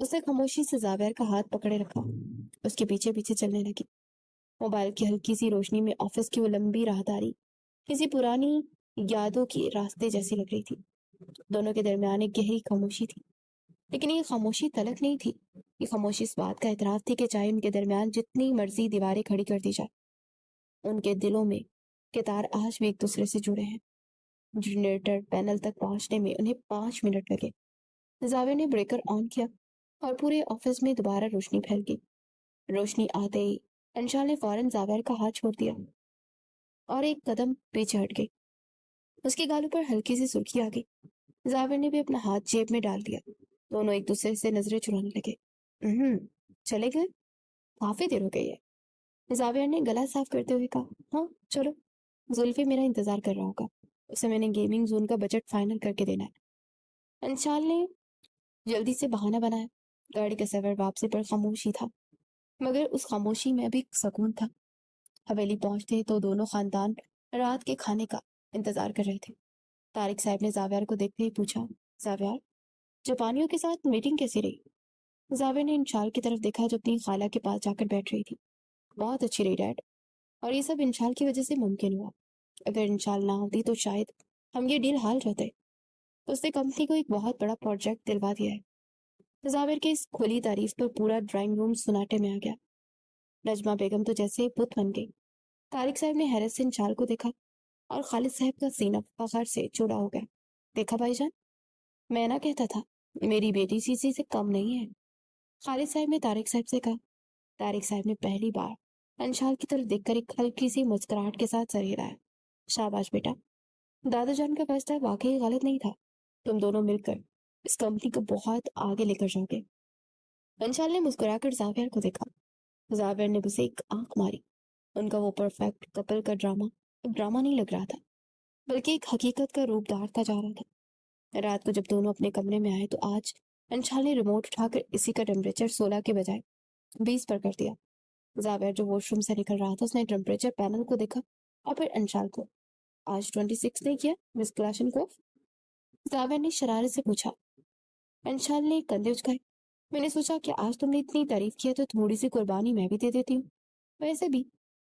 اس نے خاموشی سے زاویار کا ہاتھ پکڑے رکھا، اس کے پیچھے پیچھے چلنے لگی۔ موبائل کی ہلکی سی روشنی میں آفس کی وہ لمبی راہداری کسی پرانی یادوں کی راستے جیسی لگ رہی تھی۔ دونوں کے درمیان ایک گہری خاموشی تھی، لیکن یہ خاموشی طلب نہیں تھی، یہ خاموشی اس بات کا اعتراف تھی کہ چاہے ان کے درمیان جتنی مرضی دیواریں کھڑی کر دی جائے، ان کے دلوں میں کے تار آج بھی ایک دوسرے سے جڑے ہیں۔ جنریٹر پینل تک پہنچنے میں انہیں 5 منٹ لگے۔ زاویہ نے بریکر آن کیا اور پورے آفس میں دوبارہ روشنی پھیل گئی۔ روشنی آتے ہی انشال نے فوراً زاویہ کا ہاتھ چھوڑ دیا اور ایک قدم پیچھے ہٹ گئی۔ اس کے گالوں پر ہلکی سی سرخی آ گئی۔ زاویہ نے بھی اپنا ہاتھ جیب میں ڈال دیا۔ دونوں ایک دوسرے سے نظریں چرانے لگے۔ چلے گئے؟ کافی دیر ہو گئی ہے، زاویہ نے گلا صاف کرتے ہوئے کہا۔ ہاں چلو، زلفی میرا انتظار کر رہا ہوگا، اسے میں نے گیمنگ زون کا بجٹ فائنل کر کے دینا ہے۔ انشال نے جلدی سے بہانہ بنایا۔ گاڑی کا سفر واپسی پر خاموشی تھا، مگر اس خاموشی میں بھی سکون تھا۔ حویلی پہنچتے تو دونوں خاندان رات کے کھانے کا انتظار کر رہے تھے۔ طارق صاحب نے زاویار کو دیکھتے ہی پوچھا، زاویار، جاپانیوں کے ساتھ میٹنگ کیسی رہی؟ زاویار نے انشال کی طرف دیکھا جو اپنی خالہ کے پاس جا کر بیٹھ رہی تھی۔ بہت اچھی رہی ڈیڈ، اور یہ سب انشال کی وجہ سے ممکن ہوا۔ اگر انشال نہ ہوتی تو شاید ہم یہ ڈیل حال جاتے۔ اس نے کمپنی کو ایک بہت بڑا پروجیکٹ دلوا دیا ہے۔ زاویار کی اس کھلی تعریف پر پورا ڈرائنگ روم سناٹے میں آ گیا۔ نجمہ بیگم تو جیسے بت بن گئی۔ طارق صاحب نے حیرت سے انشال کو دیکھا اور خالد صاحب کا سینہ فخر سے چوڑا ہو گیا۔ دیکھا بھائی جان، میں نہ کہتا تھا میری بیٹی سیسی سے کم نہیں ہے، خالد صاحب نے طارق صاحب سے کہا۔ طارق صاحب نے پہلی بار انشال کی طرف دیکھ کر ایک ہلکی سی مسکراہٹ کے ساتھ سر ہلایا۔ شاباش بیٹا، دادا جان کا فیصلہ واقعی غلط نہیں تھا، تم دونوں مل کر اس کمپنی کو بہت آگے لے کر جاؤ گے۔ انشال نے مسکرا کر زاویار کو دیکھا۔ زاویار نے اسے ایک آنکھ ماری۔ ان کا وہ پرفیکٹ کپل کا ڈرامہ اب ڈرامہ نہیں لگ رہا تھا، بلکہ ایک حقیقت کا روپ دھارتا جا رہا تھا۔ رات کو جب دونوں اپنے کمرے میں آئے تو آج انشال نے ریموٹ اٹھا کر اسی کا ٹیمپریچر 16 کے بجائے 20 پر کر دیا۔ زاویار جو واش روم سے نکل رہا تھا اس نے ٹیمپریچر پینل کو دیکھا اور پھر انشال کو۔ آج 26 نہیں کیا مس کلاشن کو؟ زاویار نے شرارت سے پوچھا۔ انشال نے کندھے اچکائے۔ میں نے سوچا کہ آج تم نے اتنی تعریف کی ہے تو تھوڑی سی قربانی میں بھی دے دیتی ہوں۔ ویسے بھی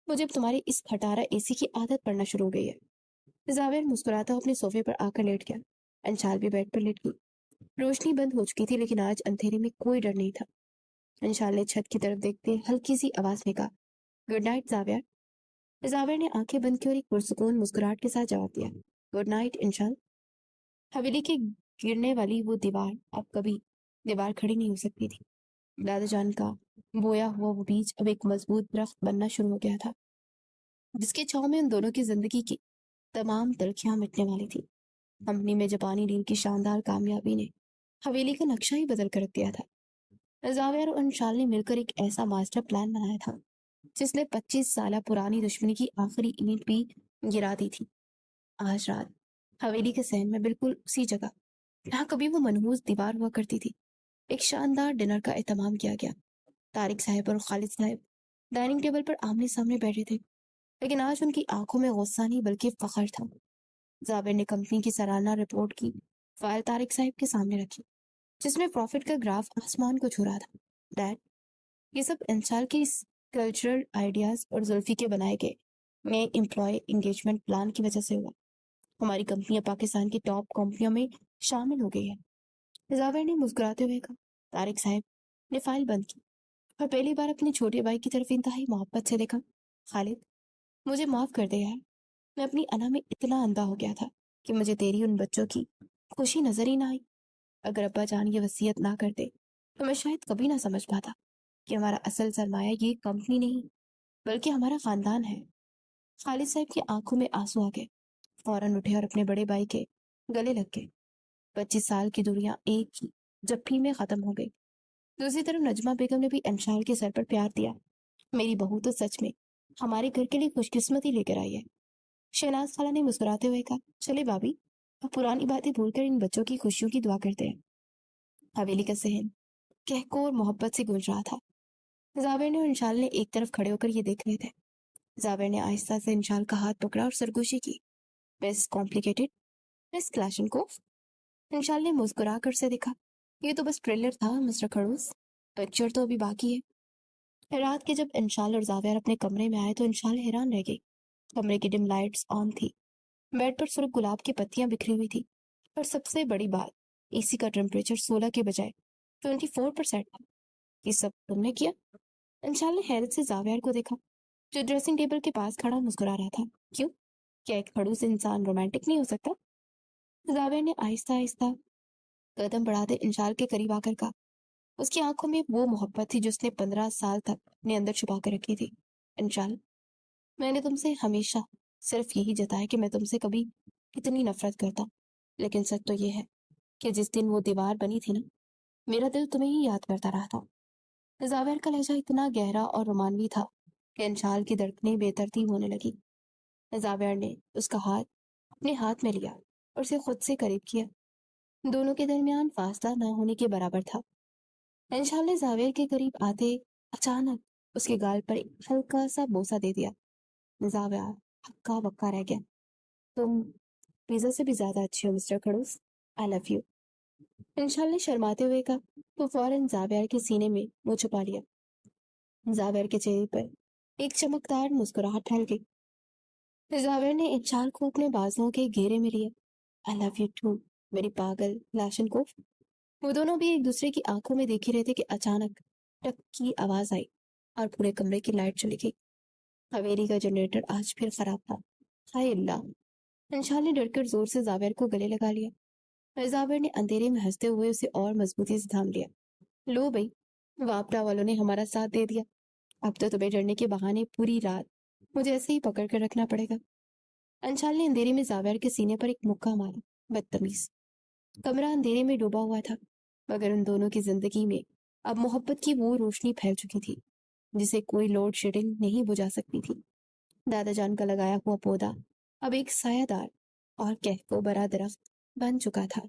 مجھے اب تمہاری اس کھٹارا اے سی کی عادت پڑنا شروع ہو گئی ہے۔ زاویار مسکراتا اپنے صوفے پر آ کر لیٹ گیا۔ انشال بھی بیڈ پر لیٹ گئی۔ روشنی بند ہو چکی تھی لیکن آج اندھیرے میں کوئی ڈر نہیں تھا۔ انشال نے چھت کی طرف دیکھتے ہلکی سی آواز میں کہا، گڈ نائٹ زاویار۔ زاویار نے آنکھیں بند کی اور ایک پرسکون مسکراہٹ کے ساتھ جواب دیا، گڈ نائٹ انشال۔ حویلی کی گرنے والی وہ دیوار اب کبھی دیوار کھڑی نہیں ہو سکتی تھی۔ دادا جان کا بویا ہوا وہ بیج اب ایک مضبوط درخت بننا شروع ہو گیا تھا، جس کے چھاؤں میں ان دونوں کی زندگی کی تمام تلخیاں مٹنے والی تھی۔ کمپنی میں جاپانی ڈیل کی شاندار کامیابی نے حویلی کا نقشہ ہی بدل کر رکھ دیا تھا۔ زاویار اور انشال نے مل کر ایک ایسا ماسٹر پلان بنایا تھا جس نے 25 سالہ پرانی دشمنی کی آخری اینٹ بھی گرا دی تھی۔ آج رات حویلی کے صحن میں بالکل اسی جگہ جہاں کبھی وہ منحوس دیوار ہوا کرتی تھی ایک شاندار ڈنر کا اہتمام کیا گیا۔ طارق صاحب اور خالد صاحب ڈائننگ ٹیبل پر آمنے سامنے بیٹھے تھے، لیکن آج ان کی آنکھوں میں غصہ نہیں بلکہ فخر تھا۔ زاویار نے کمپنی کی سالانہ رپورٹ کی فائل طارق صاحب کے سامنے رکھی، جس میں پروفٹ کا گراف آسمان کو چھو رہا تھا۔ ڈیڈ، یہ سب انشال کی کلچرل آئیڈیاز اور زلفی کے بنائے گئے نئے امپلائی انگیجمنٹ پلان کی وجہ سے ہوا۔ ہماری کمپنی اب پاکستان کی ٹاپ کمپنیوں میں شامل ہو گئی ہے۔ زاویار نے مسکراتے ہوئے کہا۔ طارق صاحب نے فائل بند کی اور پہلی بار اپنے چھوٹے بھائی کی طرف انتہائی محبت سے دیکھا۔ خالد، مجھے معاف کر دے یار، میں اپنی انا میں اتنا اندھا ہو گیا تھا کہ مجھے تیری ان بچوں کی خوشی نظر ہی نہ آئی۔ اگر ابا جان یہ وصیت نہ کرتے تو میں شاید کبھی نہ سمجھ پاتا کہ ہمارا اصل سرمایہ یہ کمپنی نہیں بلکہ ہمارا خاندان ہے۔ خالد صاحب کی آنکھوں میں آنسو آ گئے، فوراً اٹھے اور اپنے بڑے بھائی کے گلے لگ گئے۔ 25 سال کی دوریاں ایک ہی جپھی میں ختم ہو گئی۔ دوسری طرف نجمہ بیگم نے بھی انشال کے سر پر پیار دیا۔ میری بہو تو سچ میں ہمارے گھر کے لیے خوش قسمتی لے کر آئی ہے، شہناز خالہ نے مسکراتے ہوئے کہا۔ چلے بھابھی، اب پرانی باتیں بھول کر ان بچوں کی خوشیوں کی دعا کرتے ہیں۔ حویلی کا صحن کہکو اور محبت سے گونج رہا تھا۔ زاویار نے اور انشال نے ایک طرف کھڑے ہو کر یہ دیکھ رہے تھے۔ زاویار نے آہستہ سے انشال کا ہاتھ پکڑا اور سرگوشی کی، مس کمپلیکیٹڈ، مس کلاشنکوف۔ انشال نے مسکرا کر سے دیکھا۔ یہ تو بس ٹریلر تھا مسٹر خڑوس، پکچر تو ابھی باقی ہے۔ رات کے جب انشال اور زاویار اپنے کمرے میں آئے تو انشال حیران رہ گئی۔ کمرے کی ڈم لائٹس آن تھی، بیڈ پر سرخ گلاب کی پتیاں بکھری ہوئی تھی، اور سب سے بڑی بات، اے سی کا ٹیمپریچر 16 کے بجائے 24% تھا۔ یہ سب تم نے کیا؟ انشال نے حیرت سے زاویار کو دیکھا، جو ڈریسنگ ٹیبل کے پاس کھڑا مسکرا رہا تھا۔ کیوں؟ کیا ایک خڑوس انسان رومانٹک نہیں ہو سکتا؟ زاویار نے آہستہ آہستہ قدم بڑھاتے انشال کے قریب آ کر کہا۔ اس کی آنکھوں میں وہ محبت تھی جو اس نے 15 سال تک اپنے اندر چھپا کر رکھی تھی۔ انشال، میں نے تم سے ہمیشہ صرف یہی جتایا کہ میں تم سے کبھی کتنی نفرت کرتا ہوں، لیکن سچ تو یہ ہے کہ جس دن وہ دیوار بنی تھی نا، میرا دل تمہیں ہی یاد کرتا رہا تھا۔ زاویار کا لہجہ اتنا گہرا اور رومانوی تھا کہ انشال کی دھڑکنیں بے ترتیب ہونے لگی۔ زاویار نے اس کا ہاتھ اپنے ہاتھ میں لیا اور اسے خود سے قریب کیا۔ دونوں کے درمیان فاصلہ نہ ہونے کے برابر تھا۔ انشال نے زاویار کے قریب آتے اچانک اس کے گال پر ایک ہلکا سا بوسہ دے دیا۔ زاویار ہکا بکا رہ گیا۔ تم پیزا سے بھی زیادہ اچھی ہو مسٹر خڑوس، آئی لو یو، انشال نے شرماتے ہوئے کہا تو فوراً زاویار کے سینے میں منہ چھپا لیا۔ زاویار کے چہرے پر ایک چمکدار مسکراہٹ پھیل گئی۔ زاویار نے انشال کو اپنے بازوؤں کے گھیرے میں لیا۔ آئی لو یو ٹو میری پاگل لاشن کو۔ وہ دونوں بھی ایک دوسرے کی آنکھوں میں دیکھ ہی رہے تھے کہ اچانک ٹک کی آواز آئی اور پورے کمرے کی لائٹ چلی گئی۔ حویلی کا جنریٹر آج پھر خراب تھا۔ ہائے اللہ! انشال نے ڈر کر زور سے زاویار کو گلے لگا لیا۔ زاویار نے اندھیرے میں ہنستے ہوئے اسے اور مضبوطی سے تھام لیا۔ لو بھئی، واپڈا والوں نے ہمارا ساتھ دے دیا، اب تو تمہیں ڈرنے کے بہانے پوری رات مجھے ایسے ہی پکڑ کر رکھنا پڑے گا۔ انشال نے اندھیرے میں زاویار کے سینے پر ایک مکہ مارا۔ بدتمیز! کمرہ اندھیرے میں ڈوبا ہوا تھا، مگر ان دونوں کی زندگی میں اب محبت کی وہ روشنی پھیل چکی تھی جسے کوئی لوڈ شیڈنگ نہیں بجھا سکتی تھی۔ دادا جان کا لگایا ہوا پودا اب ایک سایہ دار اور کہکو برا درخت بن چکا تھا۔